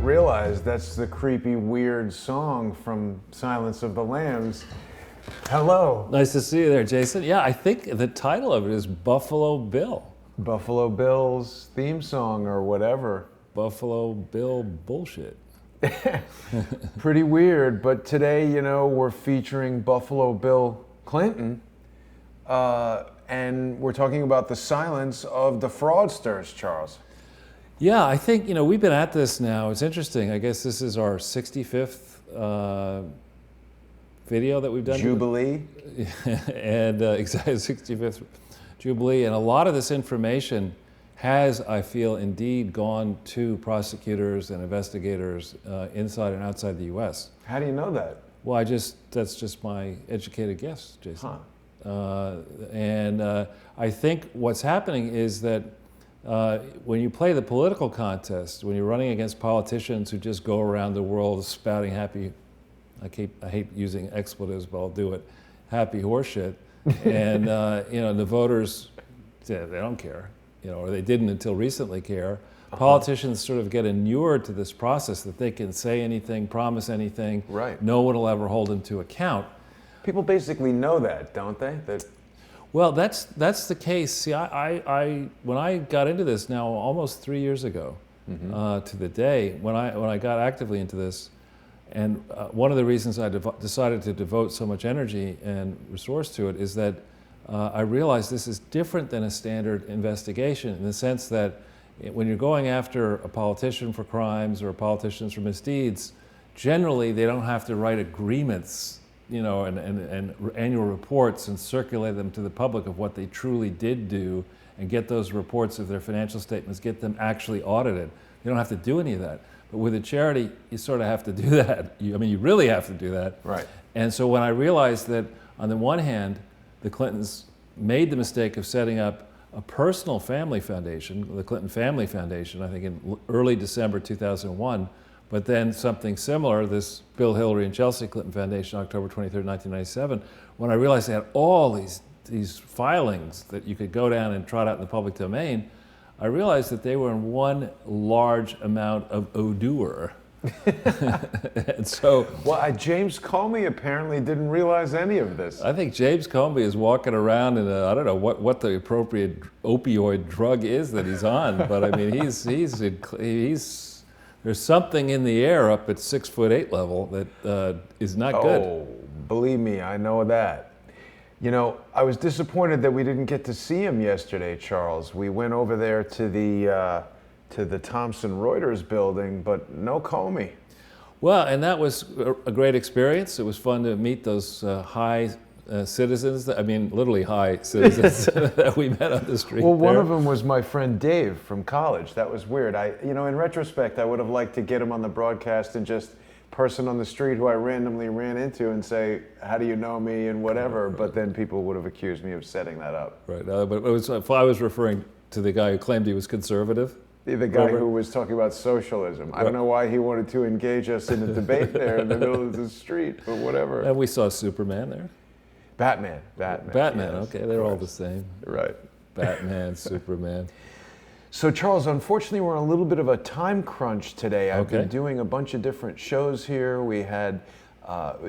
realize that's the creepy, weird song from Silence of the Lambs. Hello. Nice to see you there, Jason. Yeah, I think the title of it is Buffalo Bill. Buffalo Bill's theme song or whatever. Buffalo Bill bullshit. Pretty weird, but today, we're featuring Buffalo Bill Clinton, and we're talking about the silence of the fraudsters, Charles. Yeah, I think, we've been at this now. It's interesting. I guess this is our 65th video that we've done. Jubilee. And exactly 65th Jubilee. And a lot of this information has, I feel, indeed gone to prosecutors and investigators inside and outside the U.S. How do you know that? Well, that's just my educated guess, Jason. Huh. I think what's happening is that when you play the political contest, when you're running against politicians who just go around the world spouting happy, I hate using expletives, but I'll do it, happy horseshit, and the voters, they don't care, or they didn't until recently care. Politicians sort of get inured to this process that they can say anything, promise anything. Right. No one will ever hold them to account. People basically know that, don't they? Well, that's the case. See, I when I got into this now almost 3 years ago, to the day when I got actively into this, and one of the reasons I decided to devote so much energy and resource to it is that I realized this is different than a standard investigation in the sense that when you're going after a politician for crimes or politicians for misdeeds, generally they don't have to write agreements, and annual reports and circulate them to the public of what they truly did do and get those reports of their financial statements, get them actually audited. You don't have to do any of that. But with a charity, you sort of have to do that. You really have to do that. Right. And so when I realized that on the one hand, the Clintons made the mistake of setting up a personal family foundation, the Clinton Family Foundation, I think in early December 2001, but then something similar, this Bill, Hillary, and Chelsea Clinton Foundation, October 23rd, 1997, when I realized they had all these filings that you could go down and trot out in the public domain, I realized that they were in one large amount of odor. And so, well, James Comey apparently didn't realize any of this. I think James Comey is walking around in I don't know what the appropriate opioid drug is that he's on, but I mean he's there's something in the air up at 6'8" level that is not good. Oh, believe me, I know that. I was disappointed that we didn't get to see him yesterday, Charles. We went over there to the Thomson Reuters building, but no Comey. Well, and that was a great experience. It was fun to meet those high citizens, literally high citizens that we met on the street. Well, one of them was my friend Dave from college. That was weird. In retrospect, I would have liked to get him on the broadcast and just person on the street who I randomly ran into and say, how do you know me and whatever, but then people would have accused me of setting that up. Right, but I was referring to the guy who claimed he was conservative. The guy who was talking about socialism. I don't know why he wanted to engage us in a debate there in the middle of the street, but whatever. And we saw Superman there. Batman, yes, okay, they're all the same. Right. Batman, Superman. So Charles, unfortunately we're on a little bit of a time crunch today. I've been doing a bunch of different shows here. We had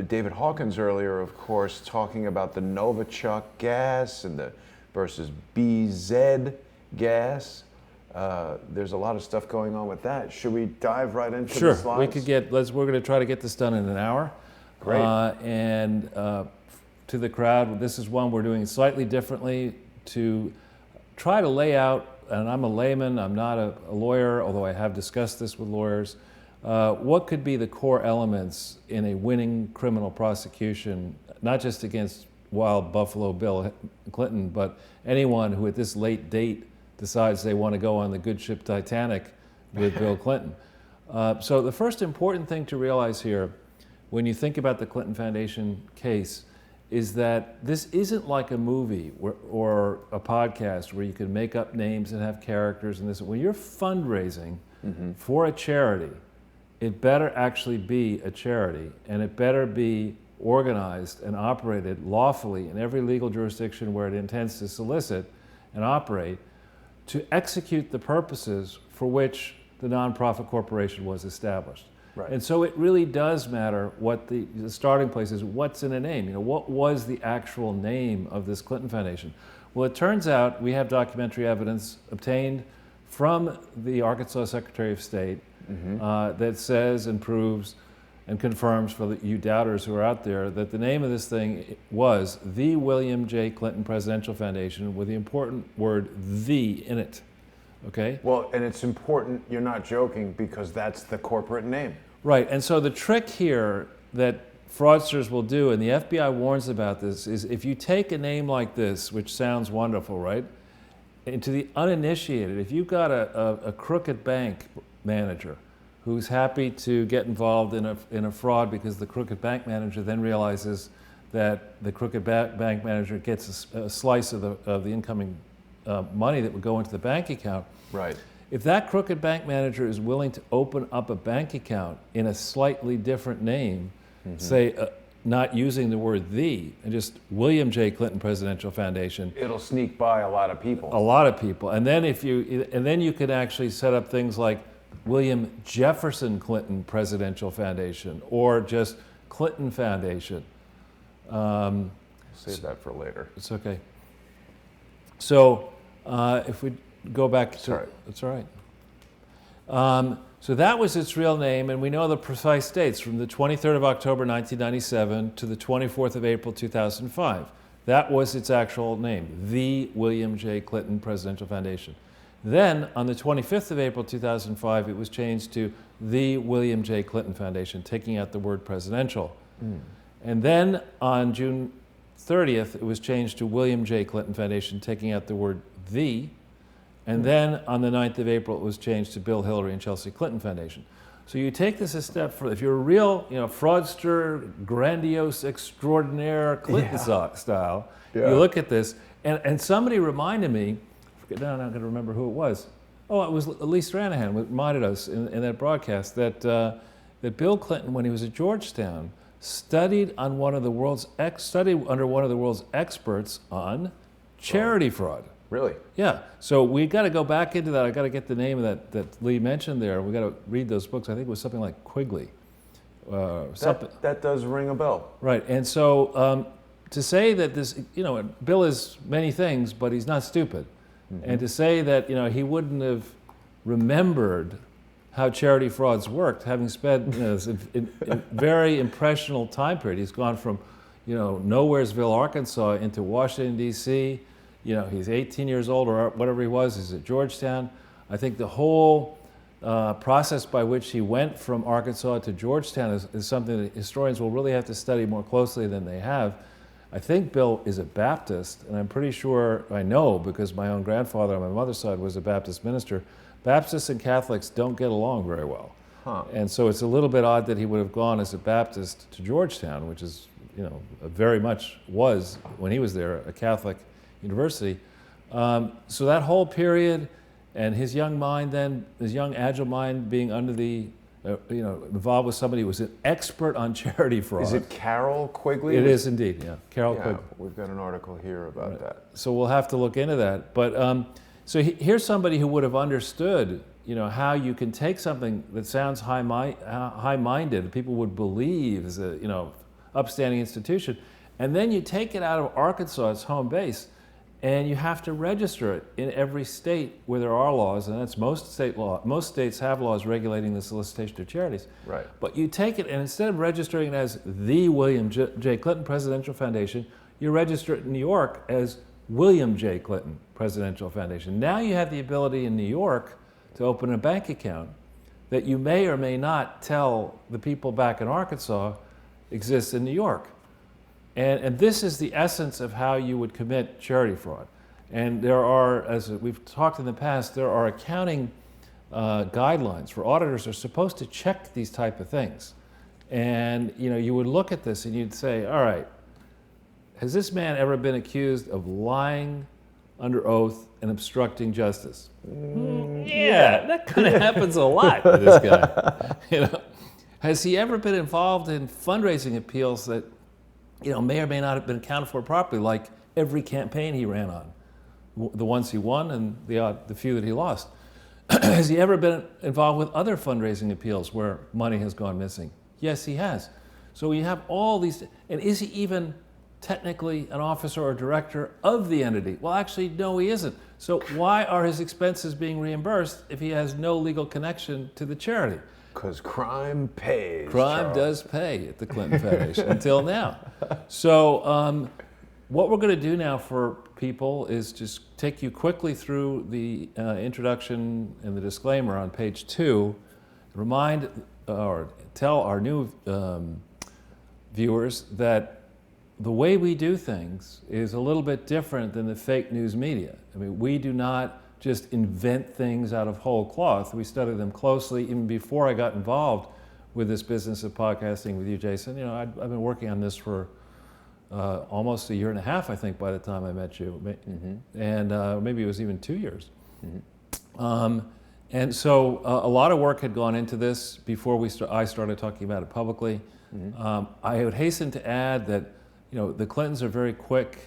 David Hawkins earlier, of course, talking about the Novichok gas and versus BZ gas. There's a lot of stuff going on with that. Should we dive right into the slides? Sure, we're going to try to get this done in an hour. Great. And to the crowd, this is one we're doing slightly differently to try to lay out, and I'm a layman, I'm not a lawyer, although I have discussed this with lawyers, what could be the core elements in a winning criminal prosecution, not just against wild Buffalo Bill Clinton, but anyone who at this late date decides they want to go on the good ship Titanic with Bill Clinton. So the first important thing to realize here, when you think about the Clinton Foundation case, is that this isn't like a movie or a podcast where you can make up names and have characters and this. When you're fundraising for a charity, it better actually be a charity, and it better be organized and operated lawfully in every legal jurisdiction where it intends to solicit and operate to execute the purposes for which the nonprofit corporation was established. Right. And so it really does matter what the starting place is. What's in a name? You know, what was the actual name of this Clinton Foundation? Well, it turns out we have documentary evidence obtained from the Arkansas Secretary of State that says and proves and confirms for you doubters who are out there that the name of this thing was the William J. Clinton Presidential Foundation with the important word "the" in it. Okay? Well, and it's important, you're not joking, because that's the corporate name. Right, and so the trick here that fraudsters will do, and the FBI warns about this, is if you take a name like this, which sounds wonderful, right? And to the uninitiated, if you've got a crooked bank manager who's happy to get involved in a fraud because the crooked bank manager then realizes that the crooked bank manager gets a slice of the incoming money that would go into the bank account. Right. If that crooked bank manager is willing to open up a bank account in a slightly different name, say not using the word "the" and just William J. Clinton Presidential Foundation, It'll sneak by a lot of people. a lot of people, and then you could actually set up things like William Jefferson Clinton Presidential Foundation or just Clinton Foundation. Save that for later. It's okay. So if we go back to... Sorry. It's all right. So that was its real name, and we know the precise dates from the 23rd of October 1997 to the 24th of April 2005. That was its actual name, the William J. Clinton Presidential Foundation. Then, on the 25th of April 2005, it was changed to the William J. Clinton Foundation, taking out the word presidential. And then on June 30th, it was changed to William J. Clinton Foundation, taking out the word the. And then on the 9th of April, it was changed to Bill, Hillary, and Chelsea Clinton Foundation. So you take this a step further. If you're a real, fraudster, grandiose, extraordinaire Clinton style, you look at this, and somebody reminded me, now I'm not going to remember who it was. Oh, it was Elise Stranahan who reminded us in that broadcast that Bill Clinton, when he was at Georgetown, studied under one of the world's experts on charity fraud. Really? Yeah. So we got to go back into that. I got to get the name of that Lee mentioned there. We got to read those books. I think it was something like Quigley. That does ring a bell. Right. And so to say that this, Bill is many things, but he's not stupid. And to say that, he wouldn't have remembered how charity frauds worked, having spent this very impressional time period. He's gone from, Nowheresville, Arkansas, into Washington, D.C. He's 18 years old or whatever he was. He's at Georgetown. I think the whole process by which he went from Arkansas to Georgetown is something that historians will really have to study more closely than they have. I think Bill is a Baptist, and I'm pretty sure, I know because my own grandfather on my mother's side was a Baptist minister. Baptists and Catholics don't get along very well. And so it's a little bit odd that he would have gone as a Baptist to Georgetown, which is, very much was, when he was there, a Catholic university. So that whole period, and his young mind then, his young agile mind being under the, involved with somebody who was an expert on charity fraud. Is it Carol Quigley? It is indeed, yeah. Carol Quigley. We've got an article here about that. So we'll have to look into that. But so here's somebody who would have understood, how you can take something that sounds high-minded, people would believe is a, upstanding institution, and then you take it out of Arkansas, its home base, and you have to register it in every state where there are laws, and that's most states have laws regulating the solicitation of charities. Right. But you take it, and instead of registering it as the William J. Clinton Presidential Foundation, you register it in New York as William J. Clinton Presidential Foundation. Now you have the ability in New York to open a bank account that you may or may not tell the people back in Arkansas exists in New York. And this is the essence of how you would commit charity fraud. And there are, as we've talked in the past, there are accounting guidelines for auditors are supposed to check these type of things. And you would look at this and you'd say, all right, has this man ever been accused of lying under oath and obstructing justice? Yeah, that kind of happens a lot with this guy. Has he ever been involved in fundraising appeals that may or may not have been accounted for properly, like every campaign he ran on, the ones he won and the few that he lost? Has he ever been involved with other fundraising appeals where money has gone missing? Yes, he has. So we have all these, and is he even technically an officer or director of the entity? Well, actually, no, he isn't. So why are his expenses being reimbursed if he has no legal connection to the charity? Because crime pays. Crime Charles. does pay at the Clinton Foundation until now. So what we're going to do now for people is just take you quickly through the introduction and the disclaimer on page 2, remind or tell our new viewers that the way we do things is a little bit different than the fake news media. I mean, we do not just invent things out of whole cloth. We study them closely. Even before I got involved with this business of podcasting with you, Jason, you know, I've been working on this for almost a year and a half, I think, by the time I met you, and maybe it was even 2 years. And so a lot of work had gone into this before I started talking about it publicly. I would hasten to add that, you know, the Clintons are very quick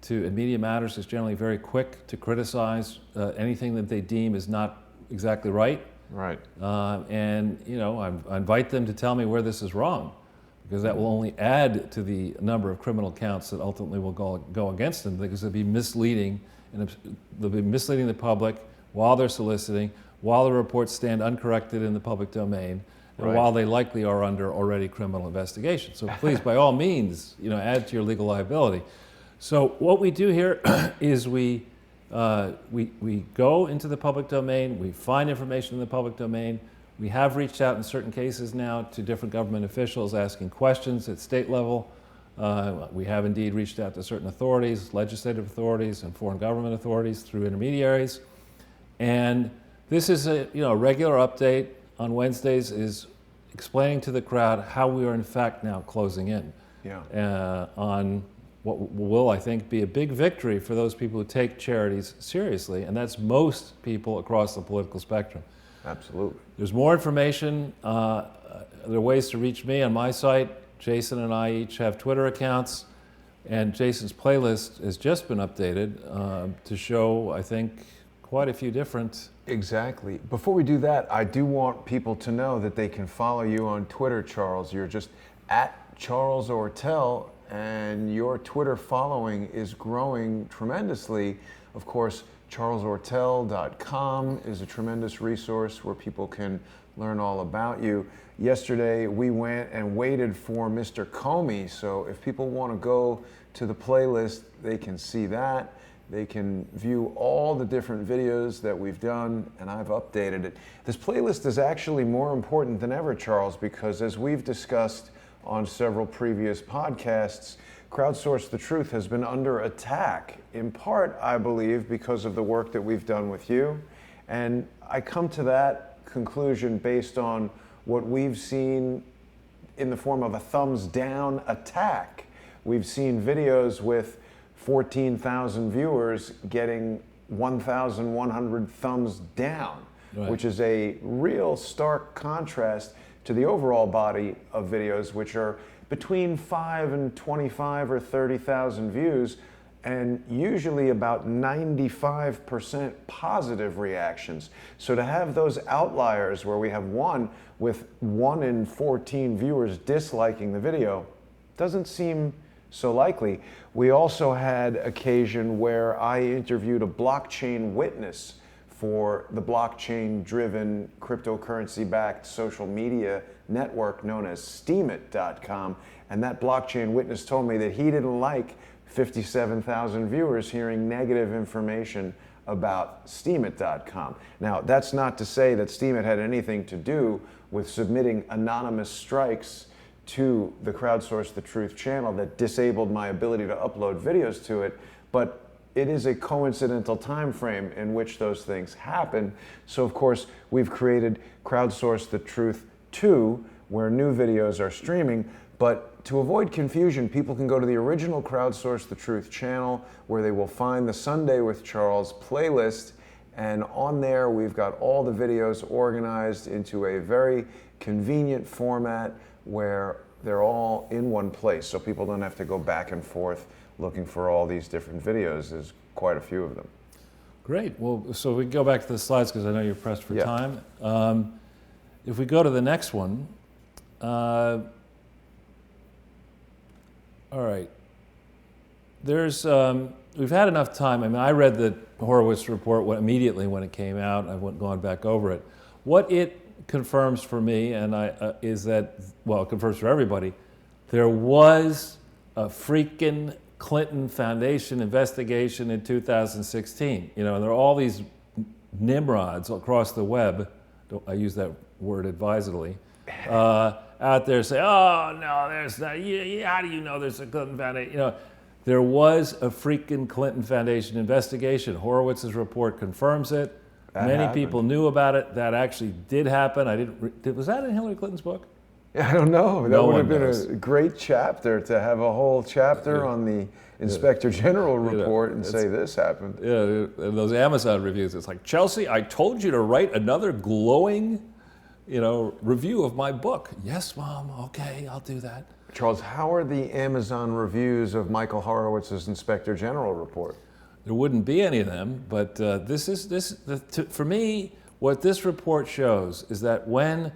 to, and Media Matters is generally very quick to criticize anything that they deem is not exactly right. Right. And, you know, I invite them to tell me where this is wrong, because that will only add to the number of criminal counts that ultimately will go against them, because they'll be misleading, and they'll be misleading the public while they're soliciting, while the reports stand uncorrected in the public domain, and while they likely are under already criminal investigation. So please, by all means, you know, add to your legal liability. So what we do here is we go into the public domain, we find information in the public domain. We have reached out in certain cases now to different government officials asking questions at state level. We have indeed reached out to certain authorities, legislative authorities and foreign government authorities through intermediaries. And this is a regular update on Wednesdays, is explaining to the crowd how we are in fact now closing in on what will, I think, be a big victory for those people who take charities seriously, and that's most people across the political spectrum. Absolutely. There's more information. There are ways to reach me on my site. Jason and I each have Twitter accounts, and Jason's playlist has just been updated to show, I think, quite a few different... Exactly. Before we do that, I do want people to know that they can follow you on Twitter, Charles. You're just at Charles Ortel, and your Twitter following is growing tremendously. Of course, charlesortel.com is a tremendous resource where people can learn all about you. Yesterday, we went and waited for Mr. Comey, so if people want to go to the playlist, they can see that. They can view all the different videos that we've done, and I've updated it. This playlist is actually more important than ever, Charles, because as we've discussed on several previous podcasts, Crowdsource the Truth has been under attack, in part, I believe, because of the work that we've done with you. And I come to that conclusion based on what we've seen in the form of a thumbs down attack. We've seen videos with 14,000 viewers getting 1,100 thumbs down, which is a real stark contrast to the overall body of videos, which are between 5 and 25 or 30,000 views, and usually about 95% positive reactions. So to have those outliers where we have one with 1 in 14 viewers disliking the video doesn't seem so likely. We also had occasion where I interviewed a blockchain witness for the blockchain-driven, cryptocurrency-backed social media network known as Steemit.com, and that blockchain witness told me that he didn't like 57,000 viewers hearing negative information about Steemit.com. Now, that's not to say that Steemit had anything to do with submitting anonymous strikes to the Crowdsource the Truth channel that disabled my ability to upload videos to it, but it is a coincidental time frame in which those things happen. So of course, we've created Crowdsource the Truth 2, where new videos are streaming, but to avoid confusion, people can go to the original Crowdsource the Truth channel, where they will find the Sunday with Charles playlist, and on there we've got all the videos organized into a very convenient format where they're all in one place, so people don't have to go back and forth looking for all these different videos. There's quite a few of them. Great. Well, so we can go back to the slides because I know you're pressed for Yeah. time. If we go to the next one, all right. We've had enough time. I mean, I read the Horowitz report immediately when it came out. I went gone back over it. What it confirms for me, and is that, well, it confirms for everybody, there was a freaking Clinton Foundation investigation in 2016. You know, and there are all these nimrods across the web. I use that word advisedly. Out there say, oh no, there's not. How do you know there's a Clinton Foundation? You know, there was a freaking Clinton Foundation investigation. Horowitz's report confirms it. Many people knew about it. That actually did happen. Was that in Hillary Clinton's book? I don't know. That No would one have been knows. a great chapter to have a whole chapter on the Inspector General report and say this happened. Yeah, and those Amazon reviews. It's like, Chelsea, I told you to write another glowing, review of my book. Yes, Mom. Okay, I'll do that. Charles, how are the Amazon reviews of Michael Horowitz's Inspector General report? There wouldn't be any of them, but for me, what this report shows is that when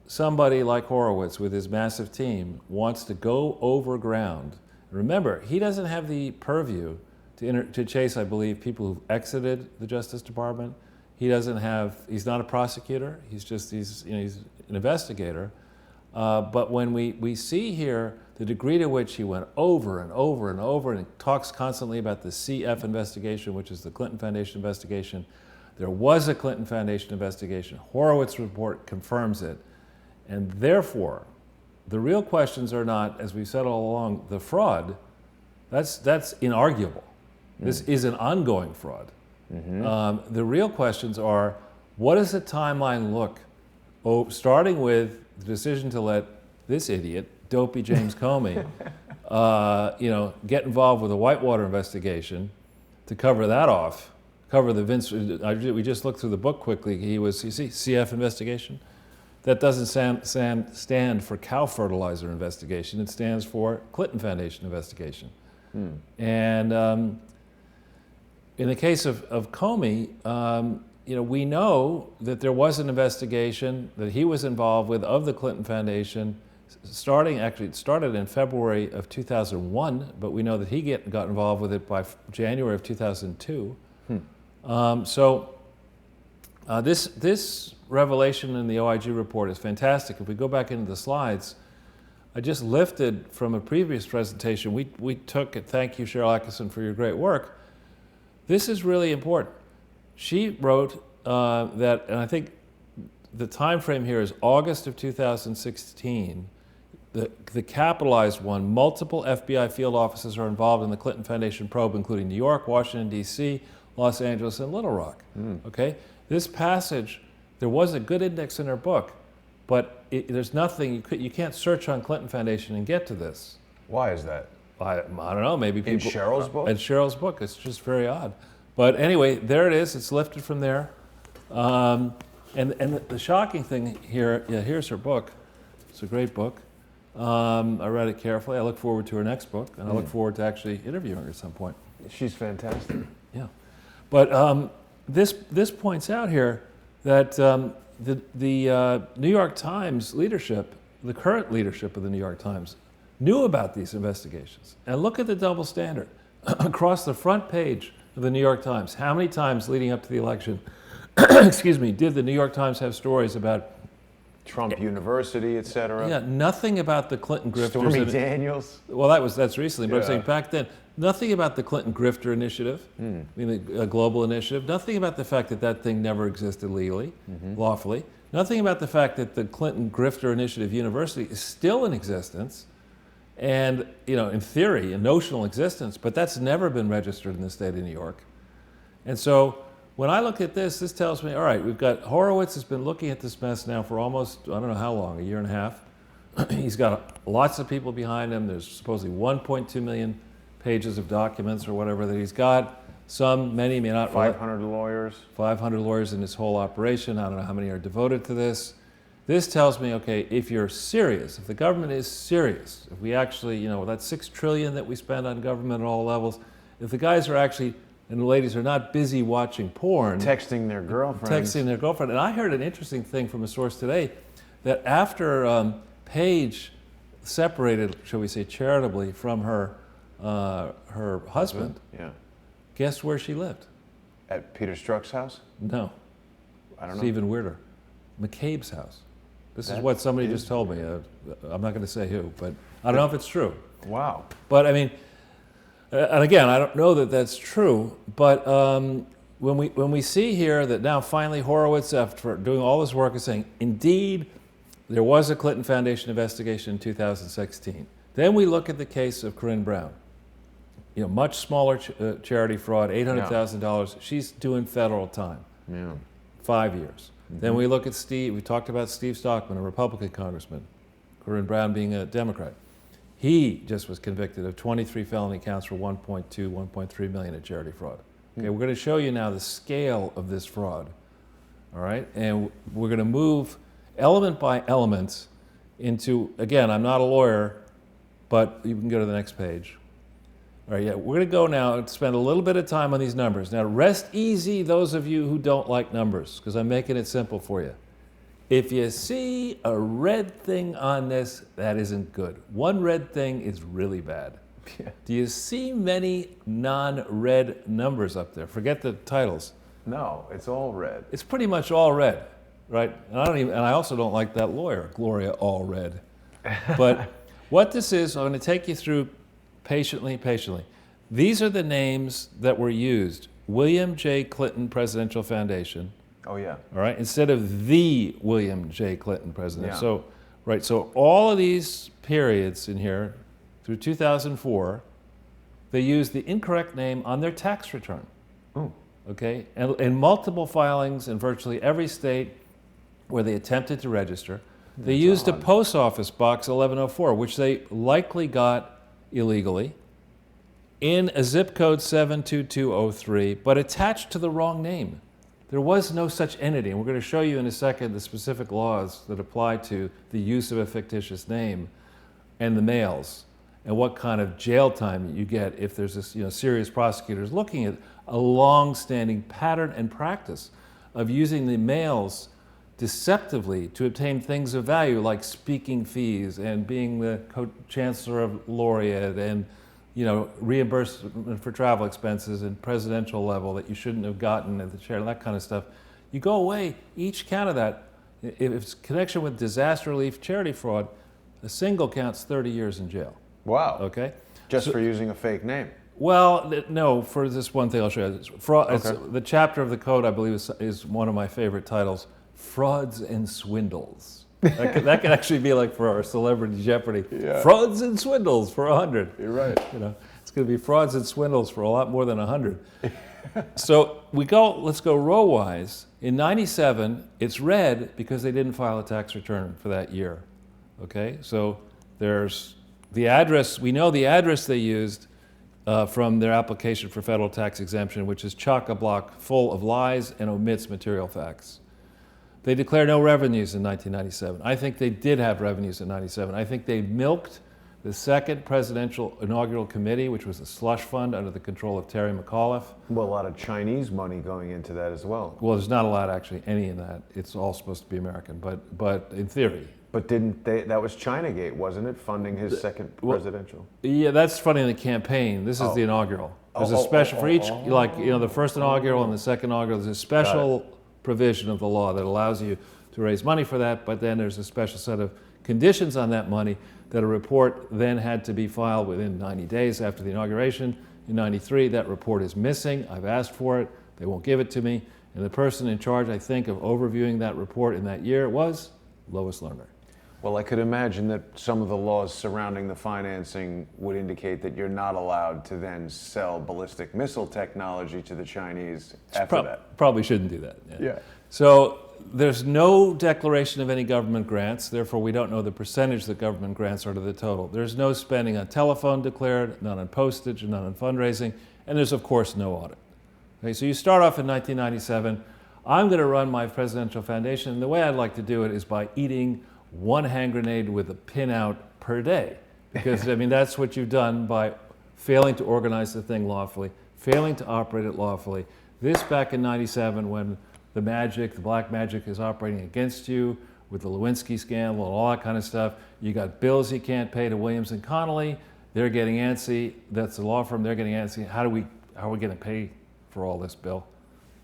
somebody like Horowitz with his massive team wants to go over ground, remember, he doesn't have the purview to chase, I believe, people who've exited the Justice Department. He's not a prosecutor, he's an investigator. But when we see here the degree to which he went over and over and over and talks constantly about the CF investigation, which is the Clinton Foundation investigation. There was a Clinton Foundation investigation. Horowitz's report confirms it. And therefore, the real questions are not, as we've said all along, the fraud. That's inarguable. This is an ongoing fraud. The real questions are, what does the timeline look? Starting with the decision to let this idiot, dopey James Comey, get involved with a Whitewater investigation to cover that off, cover the we just looked through the book quickly. You see, CF investigation. That doesn't stand for cow fertilizer investigation. It stands for Clinton Foundation investigation. And in the case of Comey, we know that there was an investigation that he was involved with of the Clinton Foundation. It started in February of 2001, but we know that he got involved with it by January of 2002. This revelation in the OIG report is fantastic. If we go back into the slides, I just lifted from a previous presentation we took it. Thank you, Cheryl Atkinson, for your great work. This is really important. She wrote that, and I think the time frame here is August of 2016. The capitalized one, multiple FBI field offices are involved in the Clinton Foundation probe, including New York, Washington, D.C., Los Angeles, and Little Rock. Okay? This passage, there was a good index in her book, but there's nothing, you can't search on Clinton Foundation and get to this. Why is that? I don't know, maybe people... In Cheryl's book? In Cheryl's book, it's just very odd. But anyway, there it is, it's lifted from there. And the shocking thing here, here's her book. It's a great book. I read it carefully. I look forward to her next book, and I look forward to actually interviewing her at some point. She's fantastic. Yeah. But this points out here that the New York Times leadership, the current leadership of the New York Times, knew about these investigations. And look at the double standard. Across the front page of the New York Times, how many times leading up to the election, did the New York Times have stories about Trump University, et cetera? Yeah, nothing about the Clinton grifters. Stormy Daniels? Well, that's recently, but I'm saying back then, nothing about the Clinton grifter initiative, a global initiative, nothing about the fact that thing never existed legally, lawfully, nothing about the fact that the Clinton grifter initiative university is still in existence, and in theory, in notional existence, but that's never been registered in the state of New York. And so when I look at this tells me, all right, we've got Horowitz has been looking at this mess now for almost, I don't know how long, a year and a half. He's got lots of people behind him. There's supposedly 1.2 million pages of documents or whatever that he's got. Many may not. 500 lawyers. 500 lawyers in his whole operation. I don't know how many are devoted to this. This tells me, okay, if you're serious, if the government is serious, if we actually, that $6 trillion that we spend on government at all levels, if the guys are actually and the ladies are not busy watching porn. Texting their girlfriends. Texting their girlfriend. And I heard an interesting thing from a source today that after Paige separated, shall we say, charitably from her husband, Yeah. guess where she lived? At Peter Strzok's house? No. I don't It's know. even weirder. McCabe's house. This is what somebody just told me. I'm not going to say who, but I don't know if it's true. Wow. But I mean, and again, I don't know that that's true, but when we see here that now finally Horowitz, after doing all this work, is saying, indeed, there was a Clinton Foundation investigation in 2016. Then we look at the case of Corinne Brown. You know, much smaller charity fraud, $800,000. She's doing federal time. Yeah. 5 years. Then we look at Steve, we talked about Steve Stockman, a Republican congressman, Corinne Brown being a Democrat. He just was convicted of 23 felony counts for 1.2, 1.3 million in charity fraud. Okay, we're going to show you now the scale of this fraud, all right? And we're going to move element by element into, again, I'm not a lawyer, but you can go to the next page. All right, yeah, we're going to go now and spend a little bit of time on these numbers. Now, rest easy, those of you who don't like numbers, because I'm making it simple for you. If you see a red thing on this, that isn't good. One red thing is really bad. Yeah. Do you see many non-red numbers up there? Forget the titles. No, it's all red. It's pretty much all red, right? And I also don't like that lawyer, Gloria Allred. But what this is, I'm going to take you through patiently. These are the names that were used. William J. Clinton Presidential Foundation. Oh, yeah. All right, instead of the William J. Clinton president. Yeah. So all of these periods in here, through 2004, they used the incorrect name on their tax return. Oh. Okay, and in multiple filings in virtually every state where they attempted to register, they used a post office box 1104, which they likely got illegally, in a zip code 72203, but attached to the wrong name. There was no such entity, and we're going to show you in a second the specific laws that apply to the use of a fictitious name and the mails, and what kind of jail time you get if there's this, serious prosecutors looking at a long-standing pattern and practice of using the mails deceptively to obtain things of value like speaking fees and being the Chancellor of Laureate and reimbursement for travel expenses and presidential level that you shouldn't have gotten at the chair, that kind of stuff. You go away, each count of that, if it's connection with disaster relief, charity fraud, a single count's 30 years in jail. Wow. Okay? Just for using a fake name. Well, no, for this one thing I'll show you. Fraud, Okay. the chapter of the code, I believe, is one of my favorite titles, Frauds and Swindles. That could actually be like for our Celebrity Jeopardy. Yeah. Frauds and swindles for 100. You're right. It's going to be frauds and swindles for a lot more than 100. So let's go row-wise. In 97, it's red because they didn't file a tax return for that year. Okay, so there's the address. We know the address they used from their application for federal tax exemption, which is chock-a-block full of lies and omits material facts. They declared no revenues in 1997. I think they did have revenues in 97. I think they milked the second presidential inaugural committee, which was a slush fund under the control of Terry McAuliffe. Well, a lot of Chinese money going into that as well. Well, there's not a lot actually any in that. It's all supposed to be American, but in theory. But that was Chinagate, wasn't it? Funding his second presidential. Yeah, that's funny in the campaign. This is the inaugural. There's a special for each, the first inaugural and the second inaugural, there's a special provision of the law that allows you to raise money for that, but then there's a special set of conditions on that money that a report then had to be filed within 90 days after the inauguration. In 93, that report is missing. I've asked for it. They won't give it to me. And the person in charge, I think, of overviewing that report in that year was Lois Lerner. Well, I could imagine that some of the laws surrounding the financing would indicate that you're not allowed to then sell ballistic missile technology to the Chinese after that. Probably shouldn't do that. Yeah. So there's no declaration of any government grants. Therefore, we don't know the percentage that government grants are to the total. There's no spending on telephone declared, none on postage, and none on fundraising. And there's, of course, no audit. Okay, so you start off in 1997. I'm going to run my presidential foundation. And the way I'd like to do it is by eating one hand grenade with a pin out per day. Because, that's what you've done by failing to organize the thing lawfully, failing to operate it lawfully. This back in 97 when the black magic is operating against you with the Lewinsky scandal and all that kind of stuff. You got bills you can't pay to Williams and Connolly. They're getting antsy. That's the law firm. They're getting antsy. How are we going to pay for all this, Bill?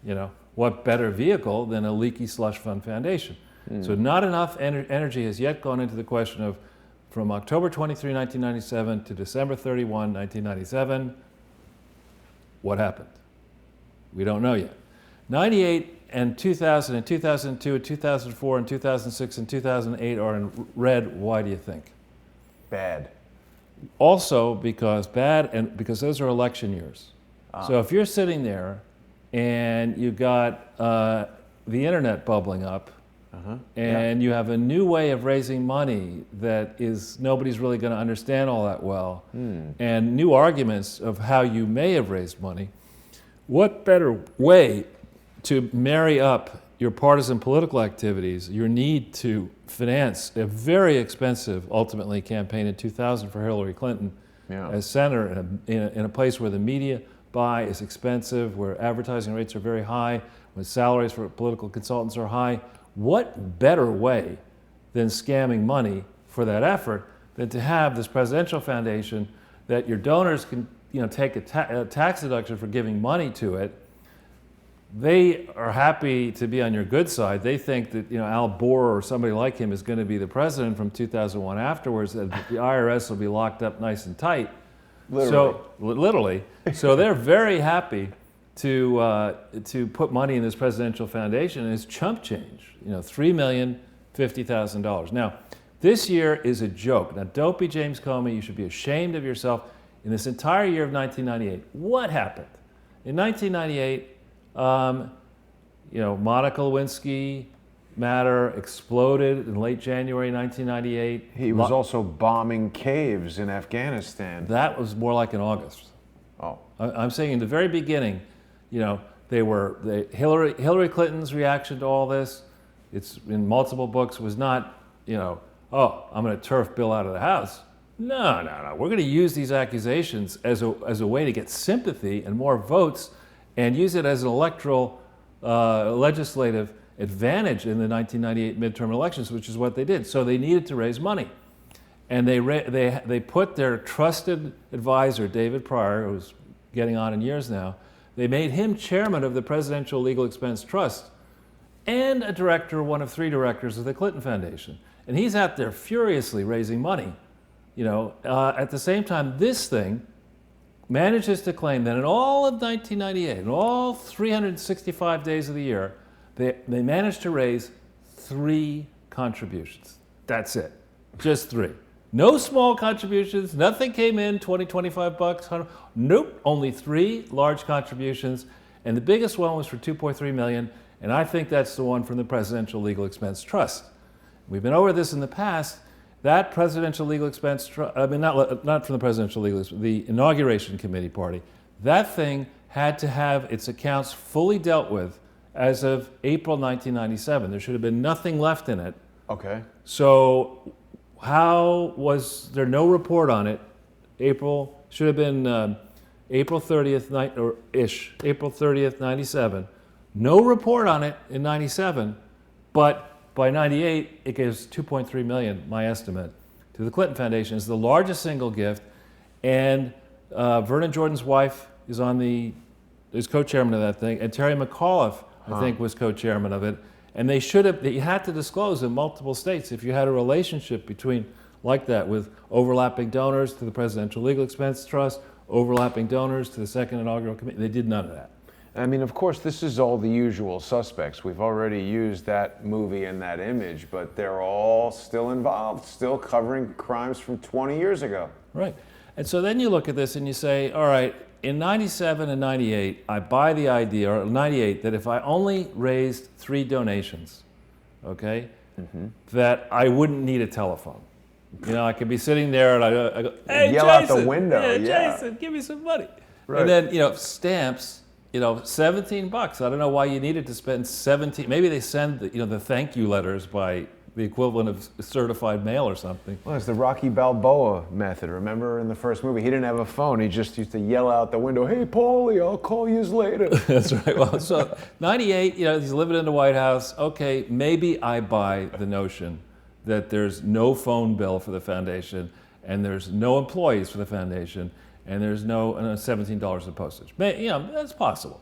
You know, what better vehicle than a leaky slush fund foundation? So not enough energy has yet gone into the question of from October 23, 1997 to December 31, 1997, what happened? We don't know yet. 98 and 2000 and 2002 and 2004 and 2006 and 2008 are in red. Why do you think? Bad. Also because those are election years. So if you're sitting there and you got the internet bubbling up and you have a new way of raising money that nobody's really going to understand all that well and new arguments of how you may have raised money, what better way to marry up your partisan political activities, your need to finance a very expensive, ultimately, campaign in 2000 for Hillary Clinton as senator in a place where the media buy is expensive, where advertising rates are very high, when salaries for political consultants are high. What better way than scamming money for that effort than to have this presidential foundation that your donors can take a tax deduction for giving money to it. They are happy to be on your good side. They think that Al Gore or somebody like him is going to be the president from 2001 afterwards, that the IRS will be locked up nice and tight. Literally. So they're very happy to put money in this presidential foundation, and it's chump change. $3,050,000. Now, this year is a joke. Now, don't be James Comey. You should be ashamed of yourself. In this entire year of 1998, what happened? In 1998. Monica Lewinsky matter exploded in late January 1998. He was also bombing caves in Afghanistan. That was more like in August. Oh. I'm saying in the very beginning, Hillary Clinton's reaction to all this, it's in multiple books, was not, I'm going to turf Bill out of the house. No. We're going to use these accusations as a way to get sympathy and more votes and use it as an electoral legislative advantage in the 1998 midterm elections, which is what they did. So they needed to raise money. And they put their trusted advisor, David Pryor, who's getting on in years now, they made him chairman of the Presidential Legal Expense Trust and a director, one of 3 directors of the Clinton Foundation. And he's out there furiously raising money. At the same time, this thing manages to claim that in all of 1998, in all 365 days of the year, they managed to raise 3 contributions. That's it. Just 3. No small contributions. Nothing came in, 20, 25 bucks, 100. Nope, only 3 large contributions. And the biggest one was for $2.3 million. And I think that's the one from the Presidential Legal Expense Trust. We've been over this in the past. That Presidential Legal Expense Trust, not from the Presidential Legal Expense, the Inauguration Committee party, that thing had to have its accounts fully dealt with as of April 1997. There should have been nothing left in it. Okay. So how was there no report on it? Should have been April 30th, April 30th, 97. No report on it in 97, but by 98, it gives $2.3 million, my estimate, to the Clinton Foundation. It's the largest single gift, and Vernon Jordan's wife is co-chairman of that thing, and Terry McAuliffe, I think, was co-chairman of it. And they had to disclose in multiple states if you had a relationship like that with overlapping donors to the Presidential Legal Expense Trust, overlapping donors to the Second Inaugural Committee. They did none of that. I mean, of course, this is all the usual suspects. We've already used that movie and that image, but they're all still involved, still covering crimes from 20 years ago. Right. And so then you look at this and you say, all right, in 97 and 98, I buy the idea, or 98, that if I only raised 3 donations, okay, that I wouldn't need a telephone. I could be sitting there and I go, hey, yell Jason, out the window. Yeah, Jason, give me some money. Right. And then, stamps, $17. I don't know why you needed to spend 17. Maybe they send the thank you letters by the equivalent of certified mail or something. Well, it's the Rocky Balboa method. Remember in the first movie, he didn't have a phone. He just used to yell out the window, "Hey, Paulie, I'll call you later." That's right. Well, so 98, he's living in the White House. Okay, maybe I buy the notion that there's no phone bill for the foundation, and there's no employees for the foundation, and there's no $17 in postage. That's possible,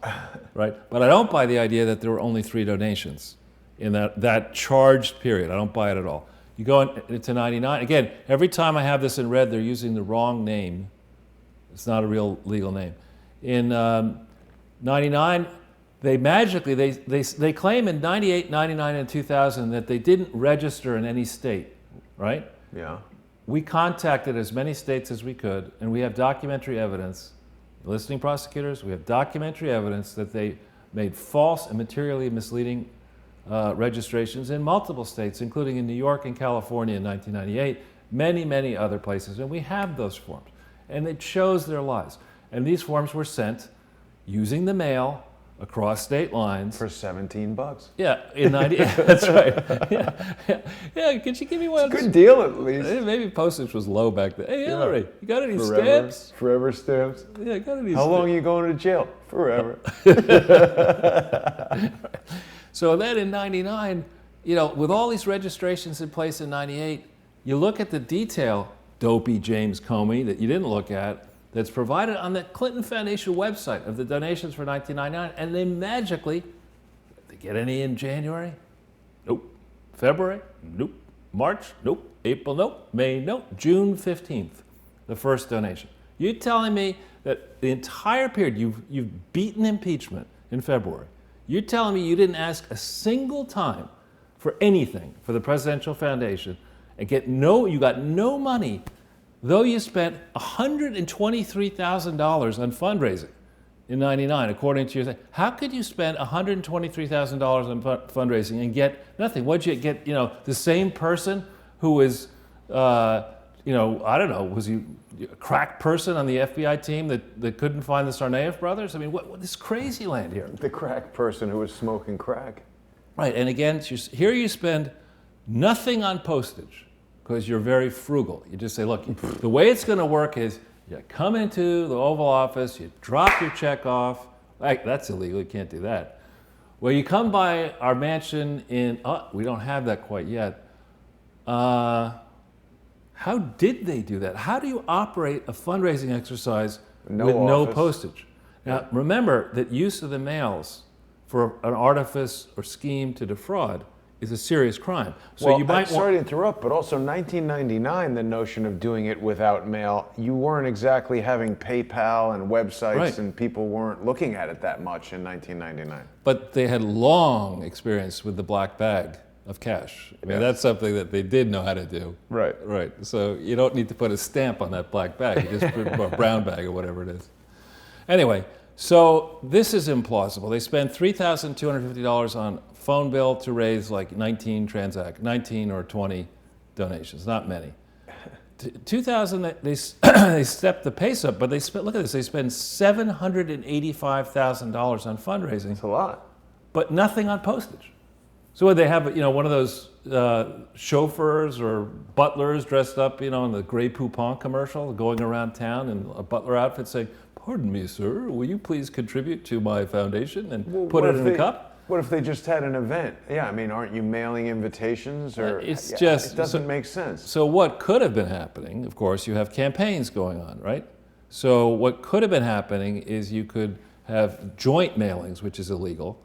right? But I don't buy the idea that there were only 3 donations in that charged period. I don't buy it at all. You go into 99, again, every time I have this in red, they're using the wrong name. It's not a real legal name. In 99, they magically, they claim in 98, 99, and 2000 that they didn't register in any state, right? Yeah. We contacted as many states as we could, and we have documentary evidence, listening prosecutors, we have documentary evidence that they made false and materially misleading registrations in multiple states, including in New York and California in 1998, many, many other places, and we have those forms. And it shows their lies. And these forms were sent using the mail across state lines. For $17. Yeah, in 98, that's right. Yeah, could you give me one? It's a good deal at least. Maybe postage was low back then. Hey, Hillary, you got any stamps? Forever stamps. Yeah, got any How stamps? long are you going to jail? Forever. So then in 99, with all these registrations in place in 98, you look at the detail, dopey James Comey, that you didn't look at, that's provided on the Clinton Foundation website of the donations for 1999, and they magically, did they get any in January? Nope. February? Nope. March? Nope. April? Nope. May? Nope. June 15th, the first donation. You're telling me that the entire period, you've beaten impeachment in February. You're telling me you didn't ask a single time for anything for the Presidential Foundation and you got no money, though you spent $123,000 on fundraising in 99, according to your thing. How could you spend $123,000 on fundraising and get nothing? What'd you get, the same person who was, I don't know, was he a crack person on the FBI team that couldn't find the Tsarnaev brothers? I mean, what this crazy land here. The crack person who was smoking crack. Right, and again, here you spend nothing on postage because you're very frugal. You just say, look, the way it's going to work is you come into the Oval Office, you drop your check off. That's illegal, you can't do that. Well, you come by our mansion we don't have that quite yet. How did they do that? How do you operate a fundraising exercise with no postage? Now, remember that use of the mails for an artifice or scheme to defraud is a serious crime. So you might sorry to interrupt, but also 1999, the notion of doing it without mail, you weren't exactly having PayPal and websites, right, and people weren't looking at it that much in 1999. But they had long experience with the black bag of cash. I mean, that's something that they did know how to do. Right. Right. So you don't need to put a stamp on that black bag. You just put a brown bag or whatever it is. Anyway, so this is implausible. They spend $3,250 on phone bill to raise like 19 or 20 donations, not many. 2000, they stepped the pace up, but look at this, they spend $785,000 on fundraising. That's a lot. But nothing on postage. So would they have, one of those chauffeurs or butlers dressed up, in the Grey Poupon commercial, going around town in a butler outfit saying, "Pardon me, sir, will you please contribute to my foundation and put it in a cup?" What if they just had an event? Yeah, I mean, aren't you mailing invitations? Or it doesn't make sense. So what could have been happening, of course, you have campaigns going on, right? So what could have been happening is you could have joint mailings, which is illegal,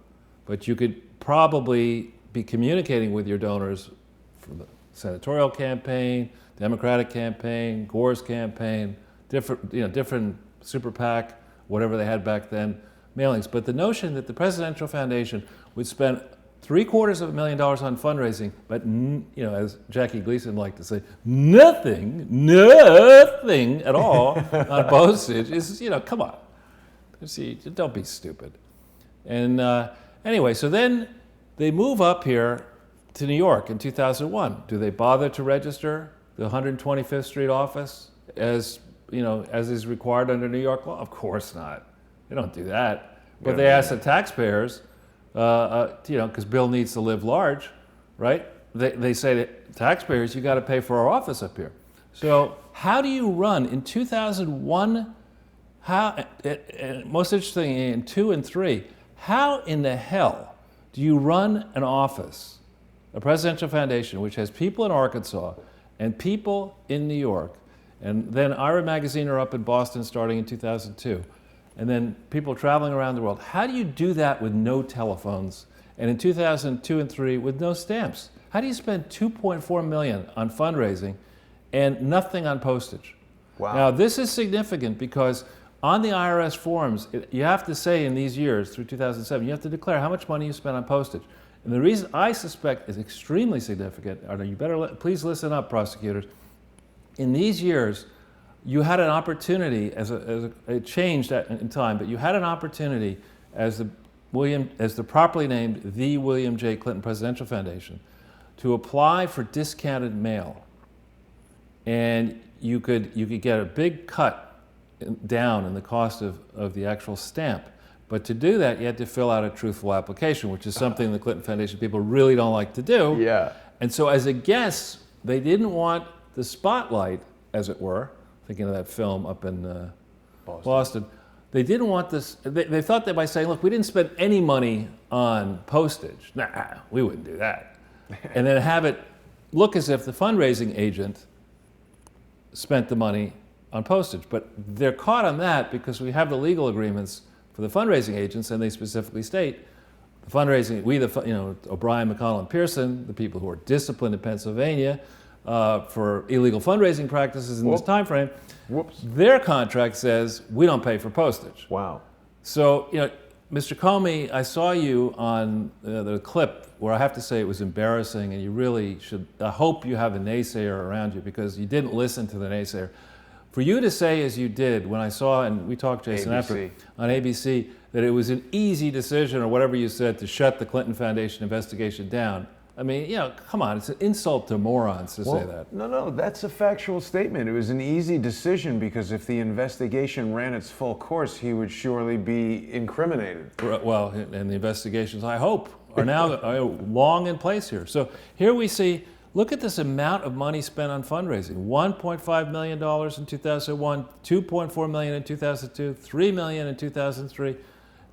but you could probably be communicating with your donors for the senatorial campaign, Democratic campaign, Gore's campaign, different super PAC, whatever they had back then, mailings. But the notion that the Presidential Foundation would spend $750,000 on fundraising, but as Jackie Gleason liked to say, nothing at all on postage is, come on. See, don't be stupid. And anyway, so then they move up here to New York in 2001. Do they bother to register the 125th Street office as is required under New York law? Of course not. They don't do that. But they ask the taxpayers, because Bill needs to live large, right? they say to taxpayers, you got to pay for our office up here. So how do you run in 2001? Most interesting in 2 and 3, how in the hell do you run an office, a presidential foundation, which has people in Arkansas and people in New York, and then Ira Magazine are up in Boston starting in 2002, and then people traveling around the world? How do you do that with no telephones, and in 2002 and 3 with no stamps? How do you spend $2.4 million on fundraising and nothing on postage? Wow. Now, this is significant because on the IRS forms, you have to say in these years, through 2007, you have to declare how much money you spent on postage. And the reason I suspect is extremely significant, you better please listen up, prosecutors. In these years, you had an opportunity, it changed in time, but you had an opportunity as the properly named the William J. Clinton Presidential Foundation to apply for discounted mail. And you could get a big cut down in the cost of the actual stamp. But to do that, you had to fill out a truthful application, which is something the Clinton Foundation people really don't like to do. Yeah. And so as a guess, they didn't want the spotlight, as it were, thinking of that film up in Boston. They didn't want this, they thought that by saying, look, we didn't spend any money on postage. Nah, we wouldn't do that. And then have it look as if the fundraising agent spent the money on postage. But they're caught on that because we have the legal agreements for the fundraising agents, and they specifically state the fundraising, O'Brien, McConnell, and Pearson, the people who are disciplined in Pennsylvania for illegal fundraising practices in this time frame, their contract says we don't pay for postage. Wow. So, Mr. Comey, I saw you on the clip where I have to say it was embarrassing, and you really should, I hope you have a naysayer around you because you didn't listen to the naysayer. For you to say, as you did, when I saw, and we talked, Jason, after on ABC, that it was an easy decision, or whatever you said, to shut the Clinton Foundation investigation down. I mean, come on, it's an insult to morons to say that. No, that's a factual statement. It was an easy decision because if the investigation ran its full course, he would surely be incriminated. Well, and the investigations, I hope, are now long in place here. So here we see, look at this amount of money spent on fundraising. $1.5 million in 2001, $2.4 million in 2002, $3 million in 2003.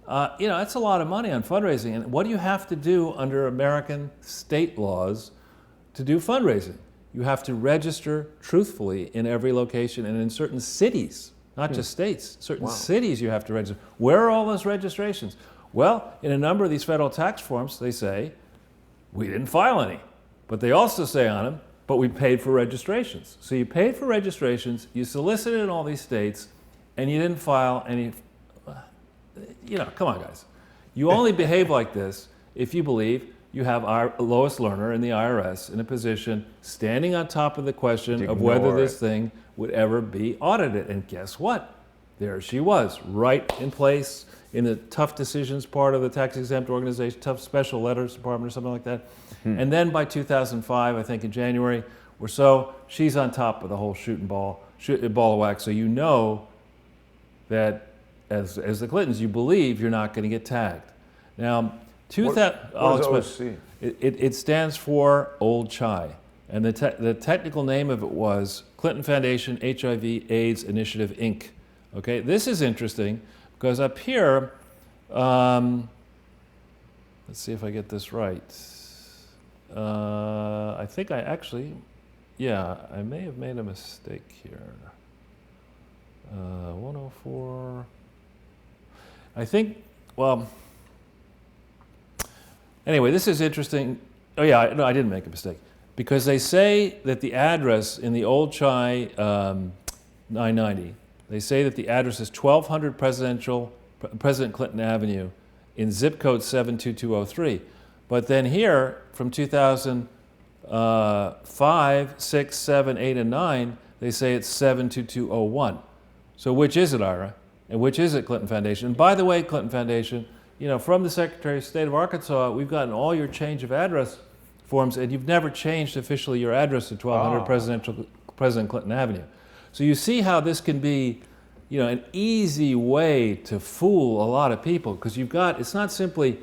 That's a lot of money on fundraising. And what do you have to do under American state laws to do fundraising? You have to register truthfully in every location and in certain cities, not just states. Certain cities you have to register. Where are all those registrations? Well, in a number of these federal tax forms, they say, we didn't file any. But they also say on them, but we paid for registrations. So you paid for registrations, you solicited in all these states, and you didn't file any. Come on, guys. You only behave like this if you believe you have our Lois Lerner in the IRS in a position standing on top of the question of whether this thing would ever be audited. And guess what? There she was, right in place in the tough decisions part of the tax exempt organization, tough special letters department or something like that. And then by 2005, I think in January or so, she's on top of the whole ball of wax. So you know that as the Clintons, you believe you're not going to get tagged. Now, what is OC? It stands for Old Chai. And the technical name of it was Clinton Foundation HIV/AIDS Initiative, Inc. Okay, this is interesting because up here, let's see if I get this right. I think I may have made a mistake here. 104. I think, anyway, this is interesting. Oh yeah, no, I didn't make a mistake. Because they say that the address in the Old Chai 990, they say that the address is 1200 President Clinton Avenue in zip code 72203. But then here, from 2005, 6, 7, 8, and 9, they say it's 72201. So which is it, Ira? And which is it, Clinton Foundation? And by the way, Clinton Foundation, from the Secretary of State of Arkansas, we've gotten all your change of address forms, and you've never changed officially your address to 1200 President Clinton Avenue. So you see how this can be, an easy way to fool a lot of people, because it's not simply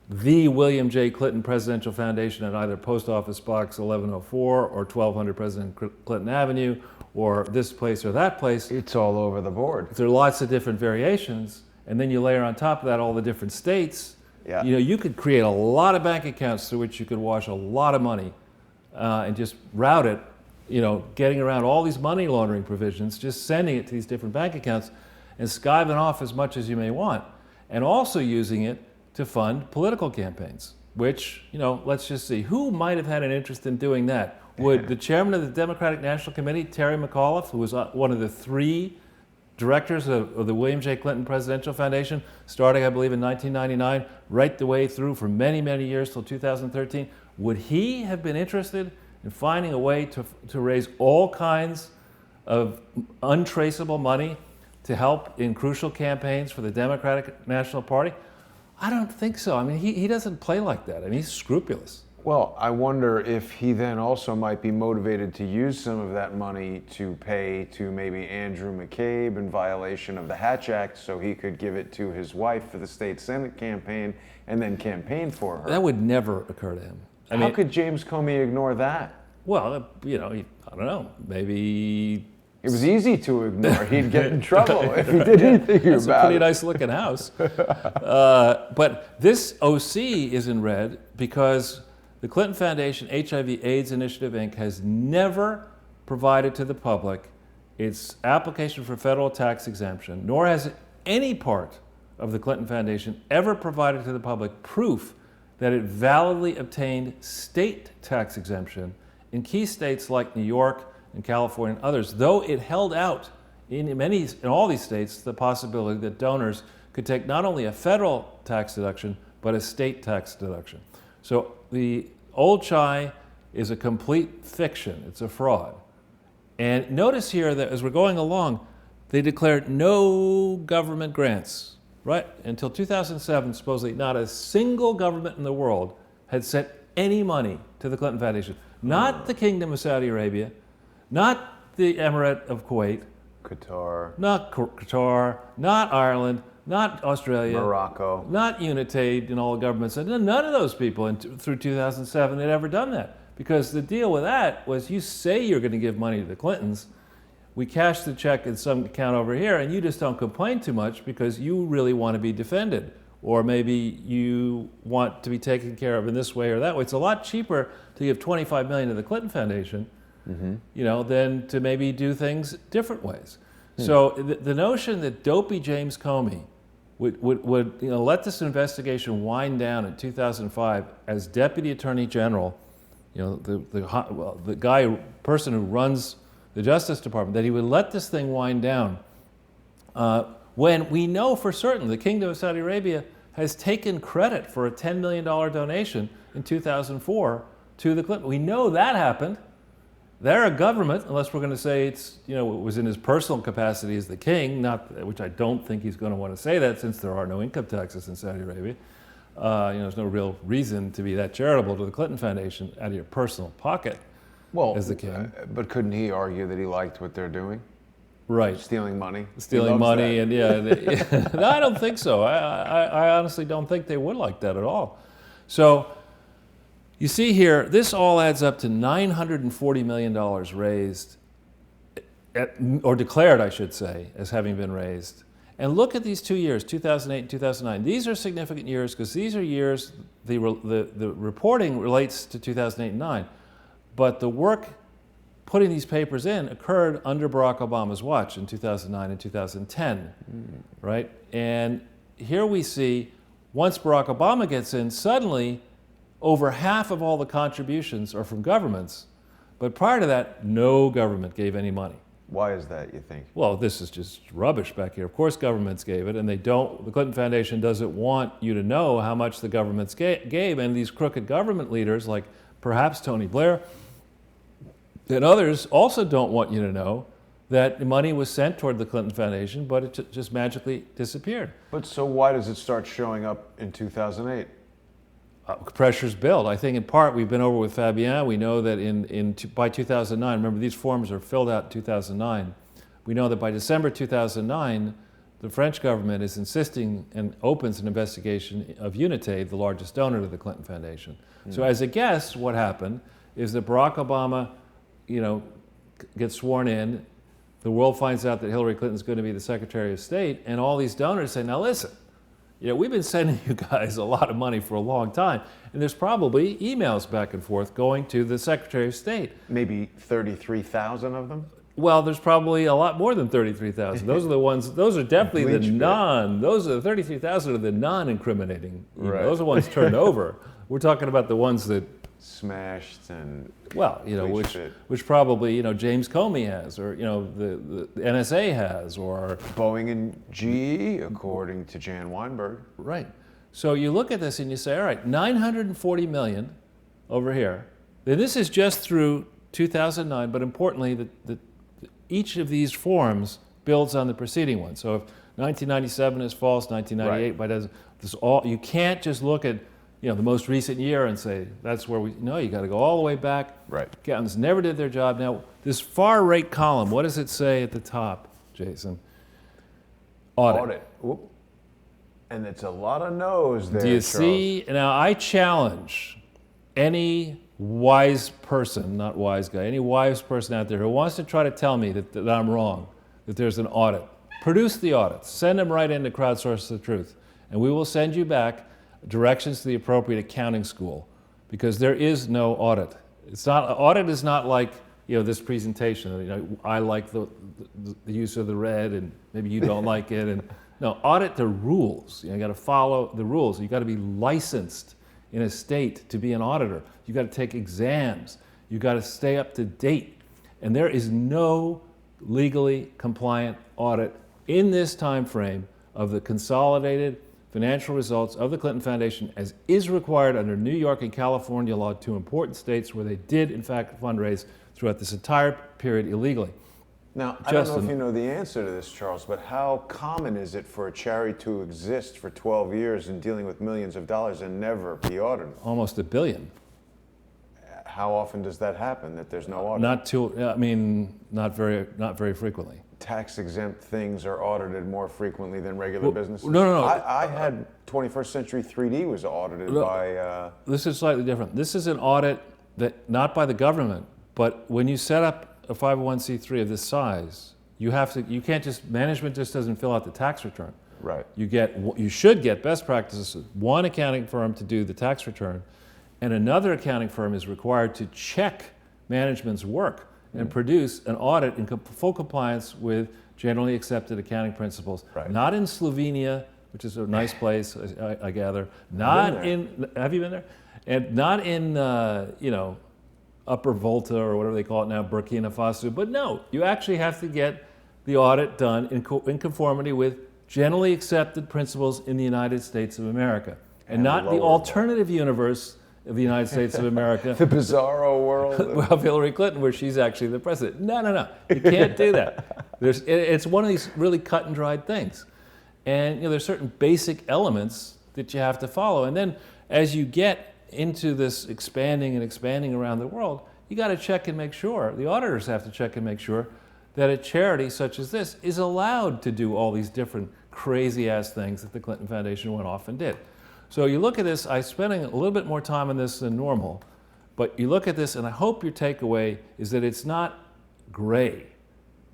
the William J. Clinton Presidential Foundation at either Post Office Box 1104 or 1200 President Clinton Avenue or this place or that place. It's all over the board. There are lots of different variations, and then you layer on top of that all the different states. Yeah. You know, you could create a lot of bank accounts through which you could wash a lot of money and just route it, you know, getting around all these money laundering provisions, just sending it to these different bank accounts and skiving off as much as you may want, and also using it to fund political campaigns, which, you know, let's just see, who might have had an interest in doing that? Would the chairman of the Democratic National Committee, Terry McAuliffe, who was one of the 3 directors of the William J. Clinton Presidential Foundation, starting, I believe, in 1999, right the way through for many, many years till 2013, would he have been interested in finding a way to raise all kinds of untraceable money to help in crucial campaigns for the Democratic National Party? I don't think so. I mean, he doesn't play like that. I mean, he's scrupulous. Well, I wonder if he then also might be motivated to use some of that money to pay to maybe Andrew McCabe in violation of the Hatch Act so he could give it to his wife for the state Senate campaign and then campaign for her. That would never occur to him. How could James Comey ignore that? Well, you know, I don't know. Maybe it was easy to ignore. He'd get in trouble if he did anything about it. It's a pretty nice looking house. But this OC is in red because the Clinton Foundation HIV/AIDS Initiative, Inc. has never provided to the public its application for federal tax exemption, nor has any part of the Clinton Foundation ever provided to the public proof that it validly obtained state tax exemption in key states like New York and California and others, though it held out in all these states the possibility that donors could take not only a federal tax deduction, but a state tax deduction. So the old chai is a complete fiction. It's a fraud. And notice here that as we're going along, they declared no government grants, right? Until 2007, supposedly not a single government in the world had sent any money to the Clinton Foundation. Not the Kingdom of Saudi Arabia, not the Emirate of Kuwait, not Qatar, not Ireland, not Australia, Morocco, not UNITAID and all the governments. None of those people through 2007 had ever done that. Because the deal with that was you say you're going to give money to the Clintons, we cash the check in some account over here, and you just don't complain too much because you really want to be defended. Or maybe you want to be taken care of in this way or that way. It's a lot cheaper to give $25 million to the Clinton Foundation, you know, than to maybe do things different ways. So the notion that dopey James Comey would you know, let this investigation wind down in 2005 as Deputy Attorney General, you know, the person who runs the Justice Department, that he would let this thing wind down when we know for certain the Kingdom of Saudi Arabia has taken credit for a $10 million donation in 2004 to the Clinton. We know that happened. They're a government, unless we're going to say it's, you know, it was in his personal capacity as the king, which I don't think he's going to want to say that since there are no income taxes in Saudi Arabia. You know, there's no real reason to be that charitable to the Clinton Foundation out of your personal pocket as the king. But couldn't he argue that he liked what they're doing? Right. Stealing money? Stealing money, that. And no, I don't think so. I honestly don't think they would like that at all. So you see here, this all adds up to $940 million raised, or declared, I should say, as having been raised. And look at these 2 years, 2008 and 2009. These are significant years because these are years, the reporting relates to 2008 and 2009, but the work putting these papers in occurred under Barack Obama's watch in 2009 and 2010, right? And here we see, once Barack Obama gets in, suddenly over half of all the contributions are from governments, but prior to that, no government gave any money. Why is that, you think? Well, this is just rubbish back here. Of course governments gave it, and they don't, the Clinton Foundation doesn't want you to know how much the governments gave, and these crooked government leaders, like perhaps Tony Blair, and others also don't want you to know that money was sent toward the Clinton Foundation, but it just magically disappeared. But so why does it start showing up in 2008? Pressures build. I think in part, we've been over with Fabien. We know that by 2009, remember these forms are filled out in 2009. We know that by December 2009, the French government is insisting and opens an investigation of Unitaid, the largest donor to the Clinton Foundation. So as a guess, what happened is that Barack Obama, gets sworn in, the world finds out that Hillary Clinton's going to be the Secretary of State, and all these donors say, now listen, we've been sending you guys a lot of money for a long time, and there's probably emails back and forth going to the Secretary of State. Maybe 33,000 of them? Well, there's probably a lot more than 33,000. Those are the ones, those are definitely those are the 33,000 are the non-incriminating. Right. Those are the ones turned over. We're talking about the ones that smashed and which probably James Comey has, or the NSA has, or Boeing and GE, according to Jan Weinberg. Right. So you look at this and you say, all right, 940 million over here. And this is just through 2009, but importantly, each of these forms builds on the preceding one. So if 1997 is false, 1998 by this all, you can't just look at the most recent year and say that's where you got to go all the way back. Right. Accountants never did their job. Now this far right column, what does it say at the top, Jason? Audit. Whoop. And it's a lot of no's there. Do you Charles. see? Now I challenge any wise person, not wise guy, any wise person out there who wants to try to tell me that I'm wrong, that there's an audit. Produce the audits. Send them right into Crowdsource the Truth. And we will send you back directions to the appropriate accounting school, because there is no audit. Audit is not like this presentation. I like the use of the red, and maybe you don't like it. And no, audit the rules. You got to follow the rules. You got to be licensed in a state to be an auditor. You got to take exams. You got to stay up to date. And there is no legally compliant audit in this time frame of the consolidated financial results of the Clinton Foundation, as is required under New York and California law, two important states where they did in fact fundraise throughout this entire period illegally. Now, I don't know if you know the answer to this, Charles, but how common is it for a charity to exist for 12 years and dealing with millions of dollars and never be audited? Almost $1 billion. How often does that happen, that there's no audit? Not very frequently. Tax-exempt things are audited more frequently than regular businesses? No. I had 21st Century 3D was audited by... This is slightly different. This is an audit that, not by the government, but when you set up a 501c3 of this size, management just doesn't fill out the tax return. Right. You should get best practices. One accounting firm to do the tax return, and another accounting firm is required to check management's work and produce an audit in full compliance with generally accepted accounting principles. Right. Not in Slovenia, which is a nice place, I gather. Have you been there? And not in Upper Volta or whatever they call it now, Burkina Faso. But no, you actually have to get the audit done in conformity with generally accepted principles in the United States of America, and not the alternative universe of the United States of America. The bizarro world of Hillary Clinton, where she's actually the president. No. You can't do that. It's one of these really cut and dried things. And there's certain basic elements that you have to follow. And then as you get into this expanding around the world, you got to check and make sure, the auditors have to check and make sure that a charity such as this is allowed to do all these different crazy ass things that the Clinton Foundation went off and did. So you look at this, I'm spending a little bit more time on this than normal, but you look at this and I hope your takeaway is that it's not gray.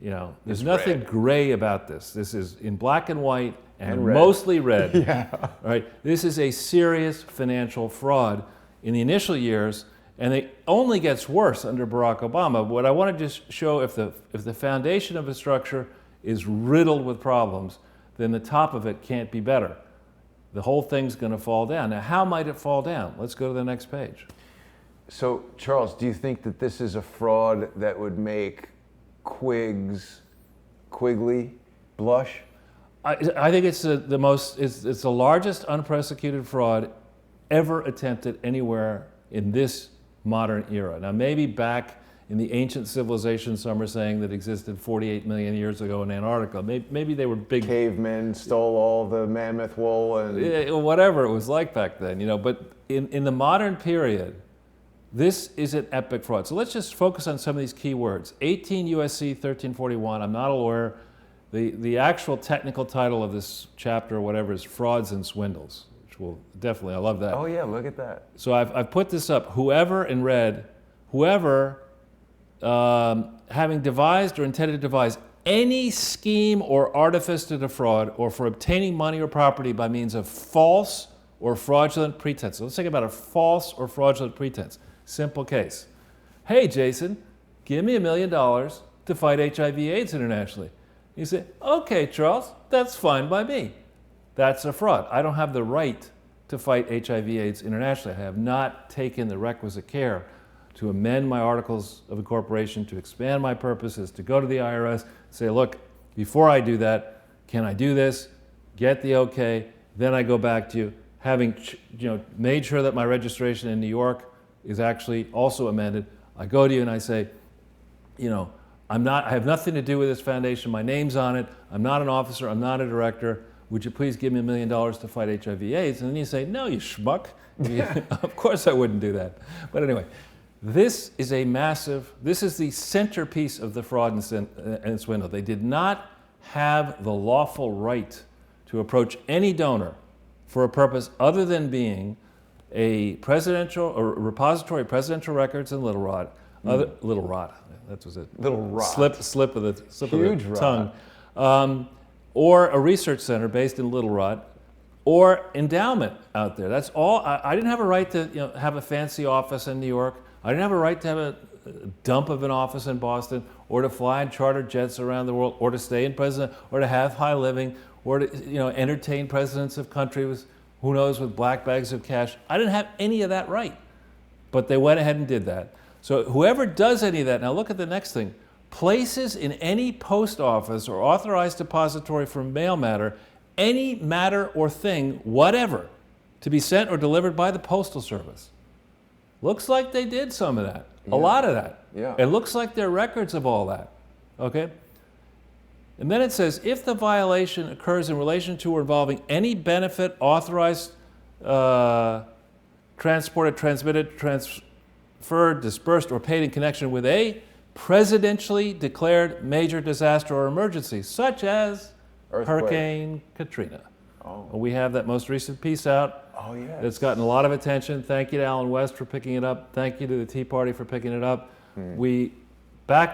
There's nothing gray about this. This is in black and white and mostly red. Yeah. Right? This is a serious financial fraud in the initial years, and it only gets worse under Barack Obama. What I want to just show, if the foundation of a structure is riddled with problems, then the top of it can't be better. The whole thing's going to fall down. Now, how might it fall down? Let's go to the next page. So, Charles, do you think that this is a fraud that would make Quigley blush? I think it's it's the largest unprosecuted fraud ever attempted anywhere in this modern era. Now, maybe back in the ancient civilization, some are saying that existed 48 million years ago in Antarctica. Maybe they were big cavemen, stole all the mammoth wool and whatever it was like back then. But in the modern period, this is an epic fraud. So let's just focus on some of these key words. 18 USC 1341. I'm not a lawyer. The actual technical title of this chapter or whatever is Frauds and Swindles, which will definitely, I love that. Oh yeah, look at that. So I've put this up. Whoever, in red, whoever having devised or intended to devise any scheme or artifice to defraud or for obtaining money or property by means of false or fraudulent pretense. So let's think about a false or fraudulent pretense. Simple case. Hey, Jason, give me $1 million to fight HIV/AIDS internationally. You say, okay, Charles, that's fine by me. That's a fraud. I don't have the right to fight HIV/AIDS internationally. I have not taken the requisite care to amend my articles of incorporation, to expand my purposes, to go to the IRS, say, look, before I do that, can I do this? Get the okay, then I go back to you, having made sure that my registration in New York is actually also amended. I go to you and I say, I have nothing to do with this foundation. My name's on it. I'm not an officer. I'm not a director. Would you please give me $1 million to fight HIV/AIDS? And then you say, no, you schmuck. Of course I wouldn't do that. But anyway, this is the centerpiece of the fraud and swindle. They did not have the lawful right to approach any donor for a purpose other than being a presidential or repository of presidential records in Little Rock. Little Rock. That was it. Little Rock. Slip of the Huge tongue. Or a research center based in Little Rock, or endowment out there. That's all. I didn't have a right to have a fancy office in New York. I didn't have a right to have a dump of an office in Boston, or to fly in charter jets around the world, or to stay in president, or to have high living, or to entertain presidents of countries, who knows, with black bags of cash. I didn't have any of that right, but they went ahead and did that. So whoever does any of that, now look at the next thing, places in any post office or authorized depository for mail matter, any matter or thing, whatever, to be sent or delivered by the Postal Service. Looks like they did some of that, a lot of that. Yeah. It looks like there are records of all that, okay? And then it says, if the violation occurs in relation to or involving any benefit authorized, transported, transmitted, transferred, dispersed, or paid in connection with a presidentially declared major disaster or emergency, such as Earthquake. Hurricane Katrina. Oh. We have that most recent piece out. Oh, yes. It's gotten a lot of attention. Thank you to Alan West for picking it up. Thank you to the Tea Party for picking it up. The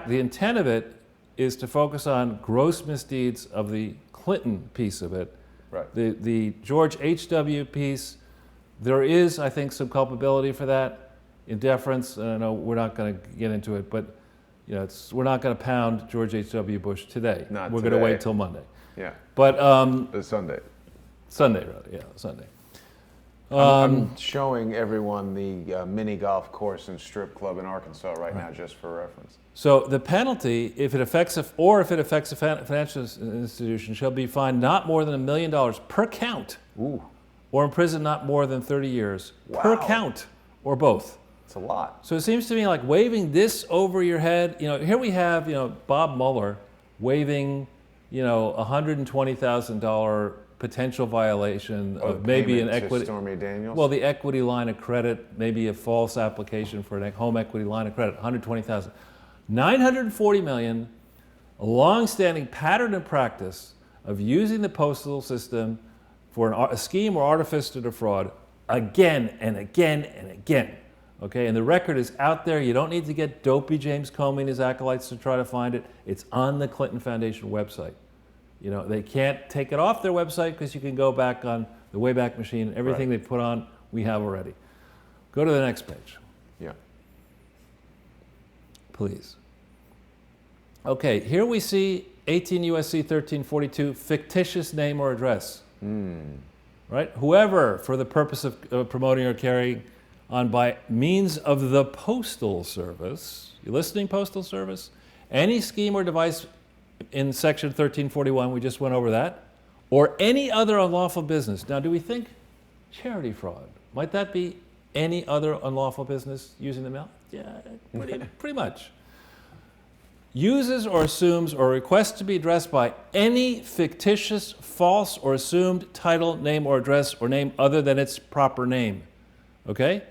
intent of it is to focus on gross misdeeds of the Clinton piece of it. Right. The George H.W. piece, there is, I think, some culpability for that in deference. And I know we're not going to get into it, but we're not going to pound George H.W. Bush today. We're going to wait till Monday. Yeah. But Sunday. Sunday, rather. Yeah, Sunday. I'm showing everyone the mini golf course and strip club in Arkansas right now, just for reference. So the penalty, if it affects a financial institution, shall be fined not more than $1 million per count, or imprisoned not more than 30 years per count, or both. It's a lot. So it seems to me like waving this over your head. Here we have Bob Mueller waving $120,000 potential violation of maybe an equity. Stormy Daniels? Well, the equity line of credit, maybe a false application for a home equity line of credit, $120,000. $940 million, a long-standing pattern and practice of using the postal system for a scheme or artifice to defraud again and again and again. Okay, and the record is out there. You don't need to get dopey James Comey and his acolytes to try to find it. It's on the Clinton Foundation website. They can't take it off their website because you can go back on the Wayback Machine. Everything they've put on, we have already. Go to the next page. Yeah. Please. Okay, here we see 18 U.S.C. 1342, fictitious name or address. Right? Whoever, for the purpose of promoting or carrying on by means of the Postal Service, you listening, Postal Service? Any scheme or device in section 1341, we just went over that, or any other unlawful business. Now, do we think charity fraud, might that be any other unlawful business using the mail? Yeah, pretty much. Uses or assumes or requests to be addressed by any fictitious, false, or assumed title, name, or address, or name other than its proper name. Okay?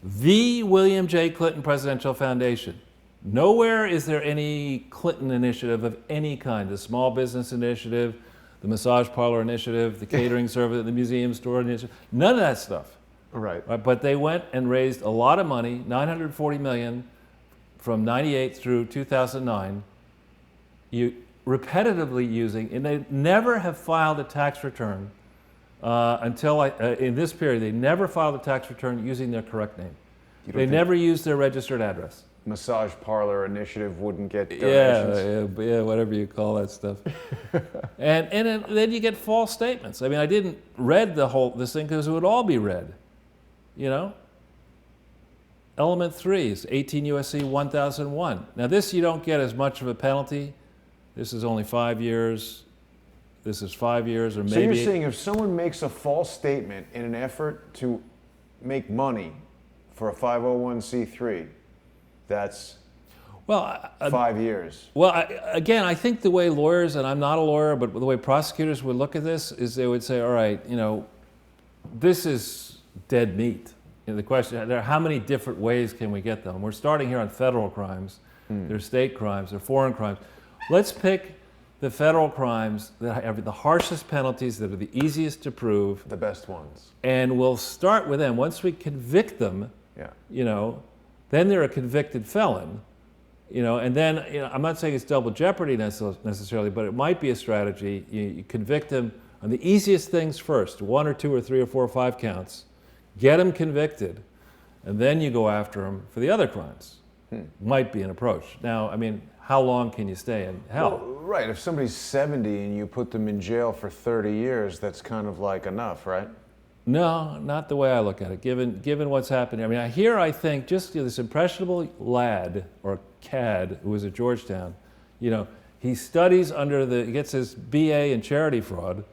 The William J. Clinton Presidential Foundation. Nowhere is there any Clinton initiative of any kind, the small business initiative, the massage parlor initiative, the catering service, the museum store initiative, none of that stuff. Right. But they went and raised a lot of money, $940 million from 98 through 2009, repetitively using, and they never have filed a tax return until in this period, they never filed a tax return using their correct name. They never used their registered address. Massage parlor initiative wouldn't get donations. Yeah, whatever you call that stuff. and then you get false statements. I mean, I didn't read this thing because it would all be read, you know? Element 3 is 18 U.S.C. 1001. Now this you don't get as much of a penalty. This is only 5 years. This is 5 years or maybe... So you're saying if someone makes a false statement in an effort to make money for a 501c3, that's 5 years. Well, again, I think the way lawyers, and I'm not a lawyer, but the way prosecutors would look at this is they would say, all right, you know, this is dead meat. You know, the question, how many different ways can we get them? We're starting here on federal crimes. There's state crimes, there's foreign crimes. Let's pick the federal crimes that have the harshest penalties, that are the easiest to prove. The best ones. And we'll start with them. Once we convict them, you know, then they're a convicted felon, you know, and then, you know, I'm not saying it's double jeopardy necessarily, but it might be a strategy. You convict them on the easiest things first, 1 or 2 or 3 or 4 or 5 counts, get them convicted, and then you go after them for the other crimes. Might be an approach. Now, I mean, how long can you stay in hell? Well, right, if somebody's 70 and you put them in jail for 30 years, that's kind of like enough, right? No, not the way I look at it, given what's happening. I mean, here I think just, you know, this impressionable lad, or cad, who was at Georgetown, you know, he studies he gets his BA in charity fraud,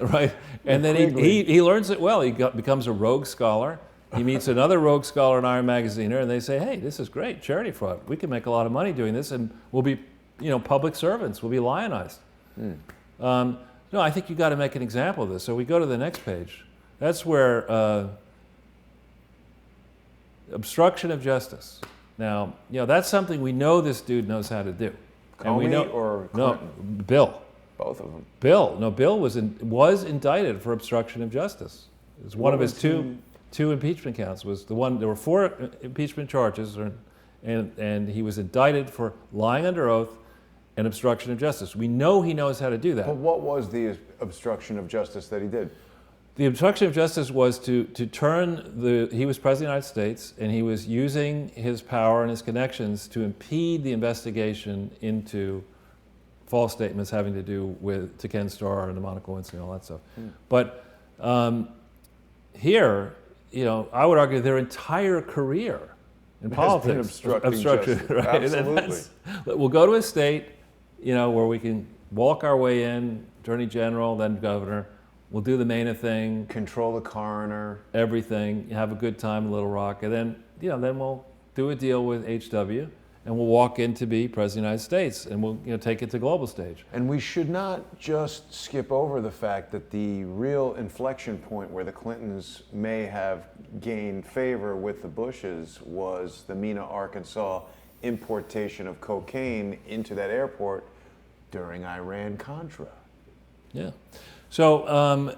right? And then he learns it well. He becomes a rogue scholar. He meets another rogue scholar in Iron Magaziner, and they say, hey, this is great, charity fraud. We can make a lot of money doing this, and we'll be, you know, public servants. We'll be lionized. No, I think you got to make an example of this. So we go to the next page. That's where obstruction of justice. Now, you know, that's something we know this dude knows how to do. And we know, or Clinton? No, Bill. Both of them. Bill was indicted for obstruction of justice. It was one of his two impeachment counts. Was the one, there were 4 impeachment charges, and he was indicted for lying under oath and obstruction of justice. We know he knows how to do that. But what was the obstruction of justice that he did? The obstruction of justice was to turn he was President of the United States, and he was using his power and his connections to impede the investigation into false statements having to do to Ken Starr and the Monica Lewinsky and all that stuff. But here, you know, I would argue their entire career in politics, obstruction, right? Absolutely. We'll go to a state, you know, where we can walk our way in, Attorney General, then Governor. We'll do the Maina thing. Control the coroner. Everything. Have a good time in Little Rock. And then, you know, then we'll do a deal with HW, and we'll walk in to be President of the United States, and we'll, you know, take it to global stage. And we should not just skip over the fact that the real inflection point where the Clintons may have gained favor with the Bushes was the Mena, Arkansas importation of cocaine into that airport during Iran-Contra. Yeah. So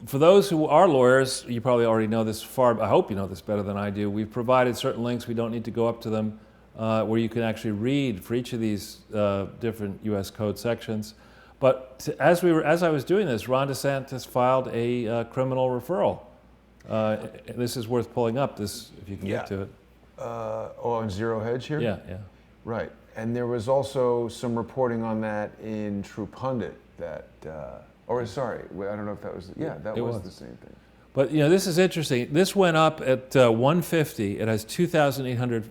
for those who are lawyers, you probably already know this I hope you know this better than I do. We've provided certain links, we don't need to go up to them, where you can actually read for each of these different U.S. code sections. But as I was doing this, Ron DeSantis filed a criminal referral. This is worth pulling up, this if you can get to it. On Zero Hedge here? Yeah. Right. And there was also some reporting on that in True Pundit that... sorry, I don't know if that was, that was the same thing. But, you know, this is interesting. This went up at 150. It has 2,800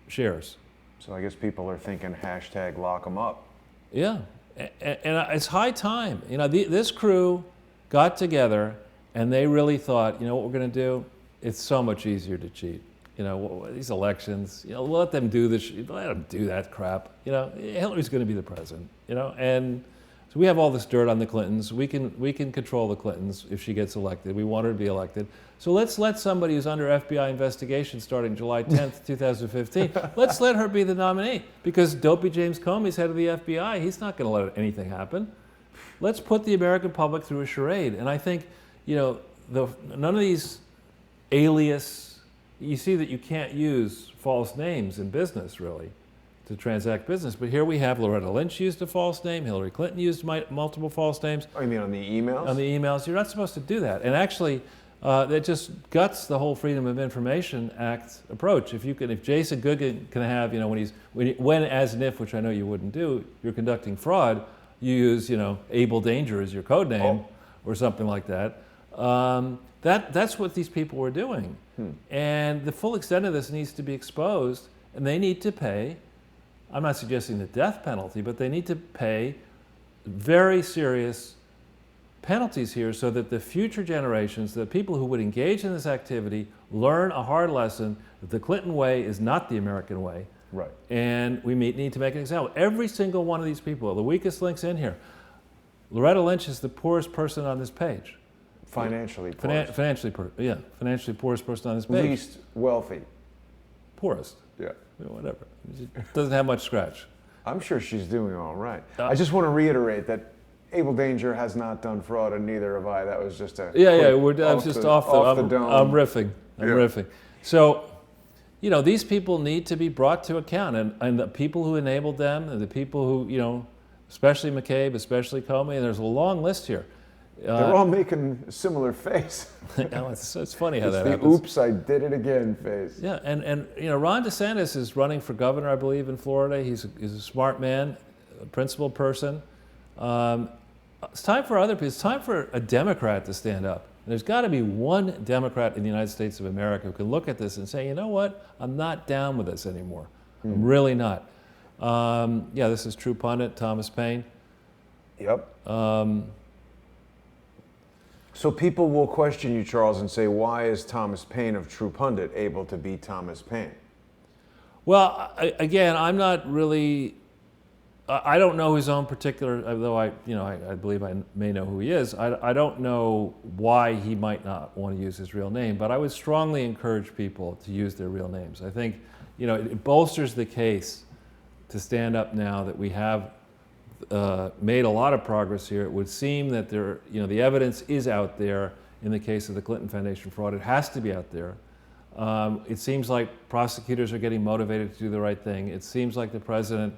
shares. So I guess people are thinking hashtag lock them up. Yeah, and it's high time. You know, this crew got together and they really thought, you know what we're going to do? It's so much easier to cheat. You know, these elections, you know, let them do this, let them do that crap. You know, Hillary's going to be the president, you know, and So we have all this dirt on the Clintons. We can control the Clintons if she gets elected. We want her to be elected. So let's let somebody who's under FBI investigation starting July 10th, 2015, let's let her be the nominee. Because Dopey James Comey's head of the FBI. He's not going to let anything happen. Let's put the American public through a charade. And I think, none of these alias, you see that you can't use false names in business, really, to transact business. But here we have Loretta Lynch used a false name, Hillary Clinton used multiple false names. Oh, you mean on the emails? On the emails. You're not supposed to do that. And actually, that just guts the whole Freedom of Information Act approach. If Jason Goodman can have, when as and if, which I know you wouldn't do, you're conducting fraud, you use, Able Danger as your code name or something like that. That's what these people were doing. And the full extent of this needs to be exposed, and they need to pay. I'm not suggesting the death penalty, but they need to pay very serious penalties here so that the future generations, the people who would engage in this activity, learn a hard lesson that the Clinton way is not the American way. Right. And we need to make an example. Every single one of these people, the weakest links in here, Loretta Lynch is the poorest person on this page. Financially poorest. Financially poorest person on this page. Least wealthy. Poorest. Yeah. Whatever. She doesn't have much scratch. I'm sure she's doing all right. I just want to reiterate that Able Danger has not done fraud, and neither have I. That was just a I'm just off the dome. I'm riffing. Riffing. So, these people need to be brought to account, and the people who enabled them, and the people who, especially McCabe, especially Comey, and there's a long list here. They're all making a similar face. It's funny how it's that the happens. Oops, I did it again face. Yeah, and Ron DeSantis is running for governor, I believe, in Florida. He's a smart man, a principled person. It's time for other people. It's time for a Democrat to stand up. And there's got to be one Democrat in the United States of America who can look at this and say, you know what, I'm not down with this anymore. I'm really not. This is True Pundit, Thomas Paine. Yep. So people will question you, Charles, and say, why is Thomas Paine of True Pundit able to beat Thomas Paine? Well, again, I'm not really, I don't know his own particular, though I believe I may know who he is. I don't know why he might not want to use his real name, but I would strongly encourage people to use their real names. I think, it bolsters the case to stand up now that we have made a lot of progress here. It would seem that the evidence is out there in the case of the Clinton Foundation fraud. It has to be out there. It seems like prosecutors are getting motivated to do the right thing. It seems like the president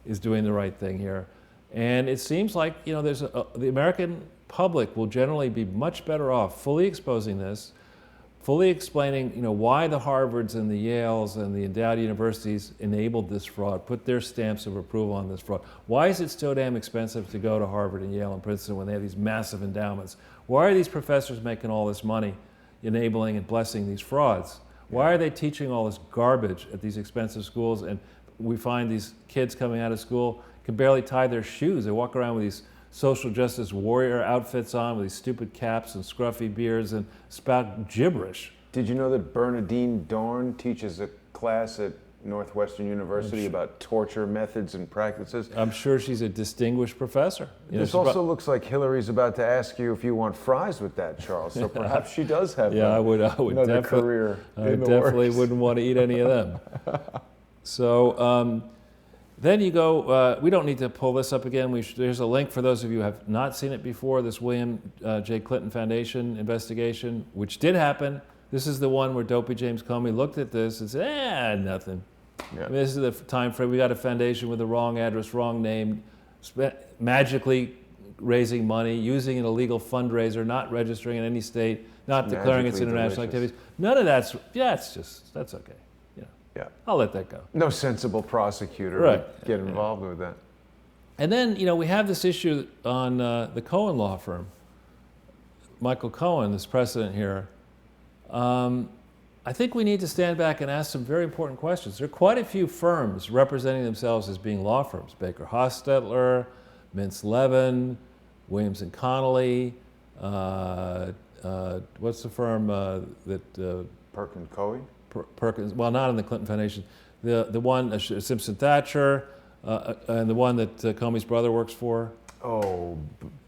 is doing the right thing here. And it seems like, the American public will generally be much better off fully exposing this, fully explaining, why the Harvards and the Yales and the endowed universities enabled this fraud, put their stamps of approval on this fraud. Why is it so damn expensive to go to Harvard and Yale and Princeton when they have these massive endowments? Why are these professors making all this money enabling and blessing these frauds? Why are they teaching all this garbage at these expensive schools? And we find these kids coming out of school can barely tie their shoes. They walk around with these social justice warrior outfits on with these stupid caps and scruffy beards and spout gibberish. Did you know that Bernadine Dorn teaches a class at Northwestern University about torture methods and practices? I'm sure she's a distinguished professor. This also looks like Hillary's about to ask you if you want fries with that, Charles. So perhaps she does have I would another career I in the definitely works. wouldn't want to eat any of them. So then you go, we don't need to pull this up again. There's a link for those of you who have not seen it before, this William J. Clinton Foundation investigation, which did happen. This is the one where Dopey James Comey looked at this and said, nothing. Yeah. This is the time frame. We got a foundation with the wrong address, wrong name, magically raising money, using an illegal fundraiser, not registering in any state, not declaring its international activities. None of that's, that's okay. Yeah. I'll let that go. No sensible prosecutor would get involved with that. And then, we have this issue on the Cohen law firm. Michael Cohen, this precedent here. I think we need to stand back and ask some very important questions. There are quite a few firms representing themselves as being law firms. Baker Hostetler, Mintz Levin, Williams and Connolly. What's the firm that... Perkins Coie? Perkins, well, not in the Clinton Foundation. The one, Simpson Thatcher, and the one that Comey's brother works for.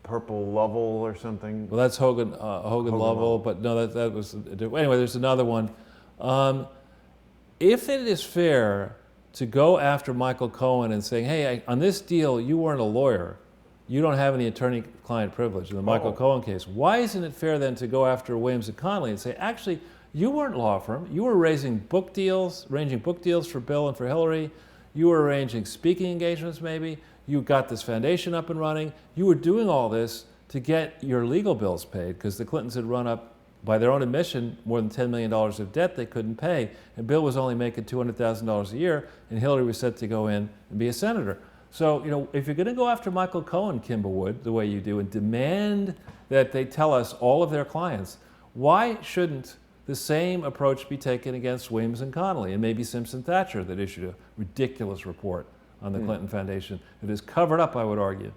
Purple Lovell or something. Well, that's Hogan Lovell, but no, that was anyway. There's another one. If it is fair to go after Michael Cohen and saying, "Hey, on this deal, you weren't a lawyer, you don't have any attorney-client privilege," in the Michael Cohen case, why isn't it fair then to go after Williams and Connolly and say, "Actually, you weren't a law firm. You were arranging book deals for Bill and for Hillary. You were arranging speaking engagements, maybe. You got this foundation up and running. You were doing all this to get your legal bills paid because the Clintons had run up, by their own admission, more than $10 million of debt they couldn't pay. And Bill was only making $200,000 a year, and Hillary was set to go in and be a senator." So, if you're going to go after Michael Cohen, Kimba Wood, the way you do, and demand that they tell us all of their clients, why shouldn't the same approach be taken against Williams and Connolly and maybe Simpson Thatcher, that issued a ridiculous report on the Clinton Foundation that has covered up, I would argue,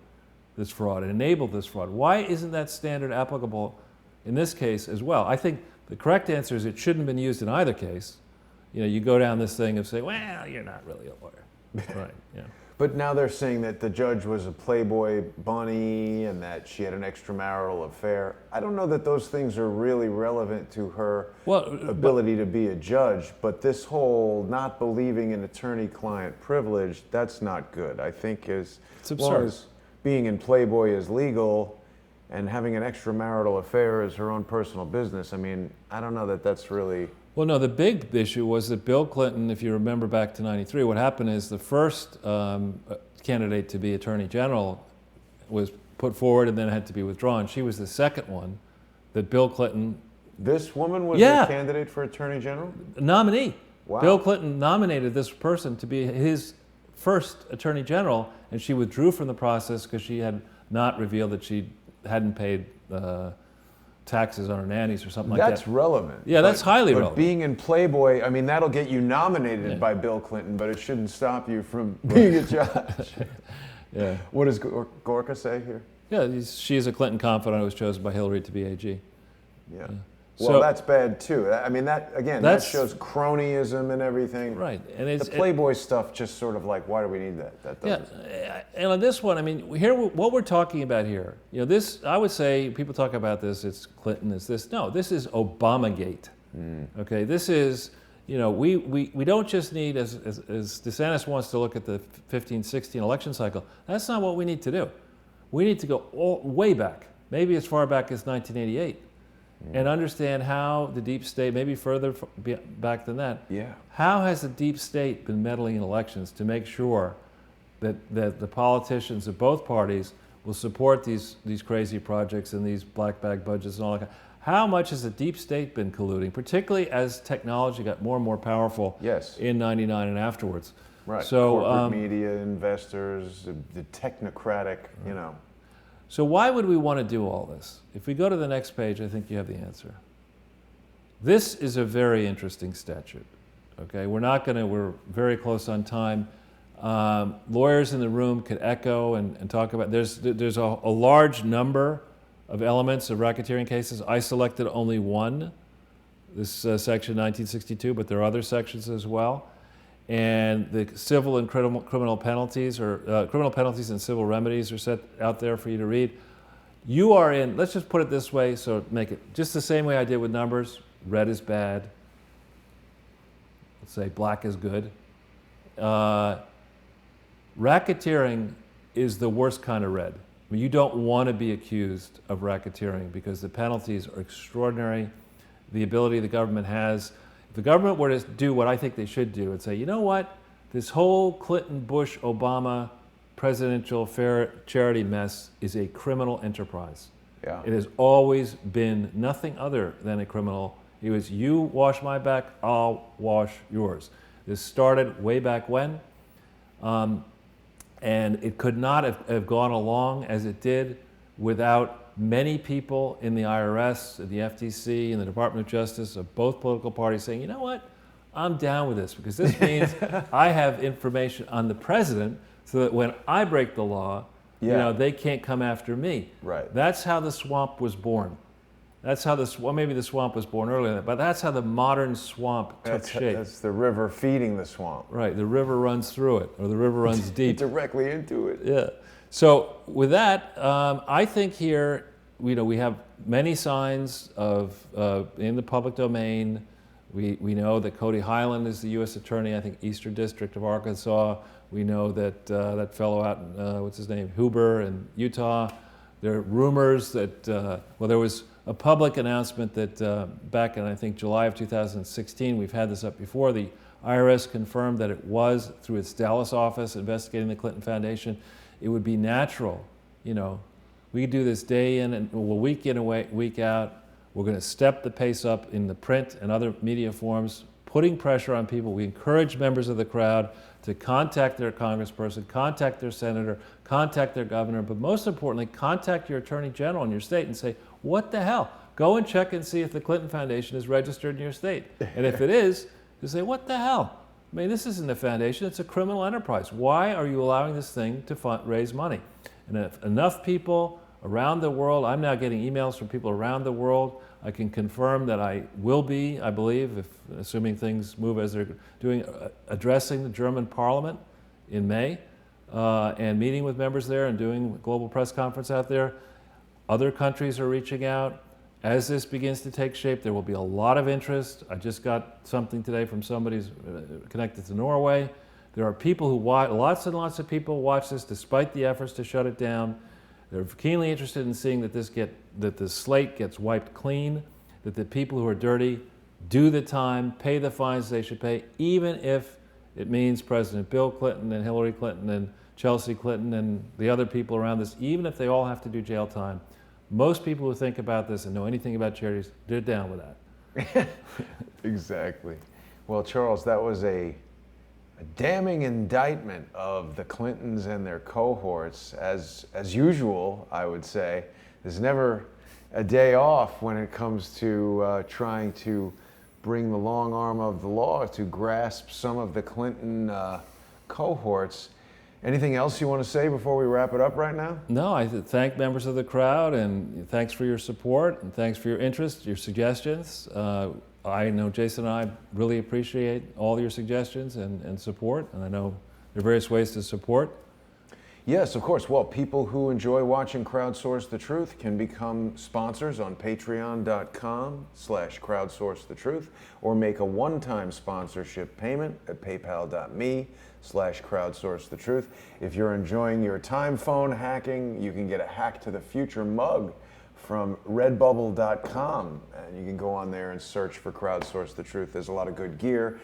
this fraud and enabled this fraud? Why isn't that standard applicable in this case as well? I think the correct answer is it shouldn't have been used in either case. You go down this thing of saying, well, you're not really a lawyer. Right, yeah. But now they're saying that the judge was a Playboy bunny and that she had an extramarital affair. I don't know that those things are really relevant to her ability to be a judge, but this whole not believing in attorney-client privilege, that's not good. I think as long as being in Playboy is legal and having an extramarital affair is her own personal business, I mean, I don't know that that's really... Well, no, the big issue was that Bill Clinton, if you remember back to '93, what happened is the first candidate to be Attorney General was put forward and then had to be withdrawn. She was the second one that Bill Clinton... This woman was a candidate for Attorney General? Nominee. Wow. Bill Clinton nominated this person to be his first Attorney General, and she withdrew from the process because she had not revealed that she hadn't paid taxes on her nannies or something like that. That's relevant. Yeah, that's highly relevant. But being in Playboy, I mean, that'll get you nominated by Bill Clinton, but it shouldn't stop you from being a judge. Yeah. What does Gorka say here? Yeah, she is a Clinton confidant who was chosen by Hillary to be AG. Yeah. Well, that's bad too. I mean, that shows cronyism and everything. Right, and the Playboy stuff just sort of like, why do we need that? That doesn't. Yeah, and on this one, I mean, here what we're talking about here. This, I would say, people talk about this. It's Clinton. It's this. No, this is Obamagate. Okay, this is. We don't just need, as DeSantis wants to look at the 15-16 election cycle. That's not what we need to do. We need to go way back, maybe as far back as 1988. And understand how the deep state, maybe further back than that, how has the deep state been meddling in elections to make sure that the politicians of both parties will support these crazy projects and these black bag budgets and all that? How much has the deep state been colluding, particularly as technology got more and more powerful in '99 and afterwards? Right. So corporate media, investors, the technocratic, So why would we want to do all this? If we go to the next page, I think you have the answer. This is a very interesting statute. Okay, we're very close on time. Lawyers in the room could echo and talk about, there's a large number of elements of racketeering cases. I selected only one, this section 1962, but there are other sections as well. And the civil and criminal penalties, or criminal penalties and civil remedies, are set out there for you to read. You are in, let's just put it this way, so make it just the same way I did with numbers. Red is bad. Let's say black is good. Racketeering is the worst kind of red. I mean, you don't want to be accused of racketeering because the penalties are extraordinary. The ability the government has. If the government were to do what I think they should do and say, you know what, this whole Clinton, Bush, Obama presidential fair charity mess is a criminal enterprise. Yeah. It has always been nothing other than a criminal. It was, you wash my back, I'll wash yours. This started way back when, and it could not have gone along as it did without many people in the IRS, the FTC, and the Department of Justice of both political parties saying, you know what, I'm down with this because this means I have information on the president so that when I break the law, they can't come after me. Right. That's how the swamp was born. That's how maybe the swamp was born earlier, but that's how the modern swamp took shape. That's the river feeding the swamp. Right, the river runs through it, or the river runs deep. Directly into it. Yeah. So with that, I think here, we have many signs of in the public domain. We know that Cody Highland is the U.S. Attorney, I think, Eastern District of Arkansas. We know that that fellow out in, what's his name, Huber in Utah. There are rumors that, there was a public announcement that back in, I think, July of 2016, we've had this up before, the IRS confirmed that it was, through its Dallas office investigating the Clinton Foundation, it would be natural, we do this day in and week in and week out. We're going to step the pace up in the print and other media forms, putting pressure on people. We encourage members of the crowd to contact their congressperson, contact their senator, contact their governor, but most importantly, contact your attorney general in your state and say, what the hell? Go and check and see if the Clinton Foundation is registered in your state. And if it is, you say, what the hell? I mean, this isn't a foundation, it's a criminal enterprise. Why are you allowing this thing to raise money? And if enough people around the world, I'm now getting emails from people around the world. I can confirm that I will be, I believe, assuming things move as they're doing, addressing the German parliament in May and meeting with members there and doing a global press conference out there. Other countries are reaching out. As this begins to take shape, there will be a lot of interest. I just got something today from somebody who's connected to Norway. There are people who watch, lots and lots of people watch this despite the efforts to shut it down. They're keenly interested in seeing that the slate gets wiped clean, that the people who are dirty do the time, pay the fines they should pay, even if it means President Bill Clinton and Hillary Clinton and Chelsea Clinton and the other people around this, even if they all have to do jail time. Most people who think about this and know anything about charities, they're down with that. Exactly. Well, Charles, that was a damning indictment of the Clintons and their cohorts. As usual, I would say, there's never a day off when it comes to trying to bring the long arm of the law to grasp some of the Clinton cohorts. Anything else you want to say before we wrap it up right now? No, I thank members of the crowd, and thanks for your support, and thanks for your interest, your suggestions. I know Jason and I really appreciate all your suggestions and support, and I know there are various ways to support. Yes, of course. Well, people who enjoy watching Crowdsource the Truth can become sponsors on patreon.com/crowdsourcethetruth or make a one-time sponsorship payment at paypal.me/crowdsourcethetruth. If you're enjoying your time phone hacking, you can get a Hack to the Future mug from redbubble.com, and you can go on there and search for Crowdsource the Truth. There's a lot of good gear,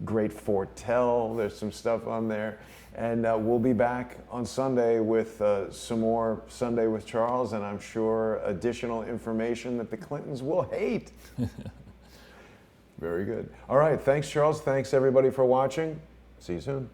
great Ortel, there's some stuff on there. And we'll be back on Sunday with some more Sunday with Charles, and I'm sure additional information that the Clintons will hate. Very good. All right, thanks, Charles. Thanks, everybody, for watching. See you soon.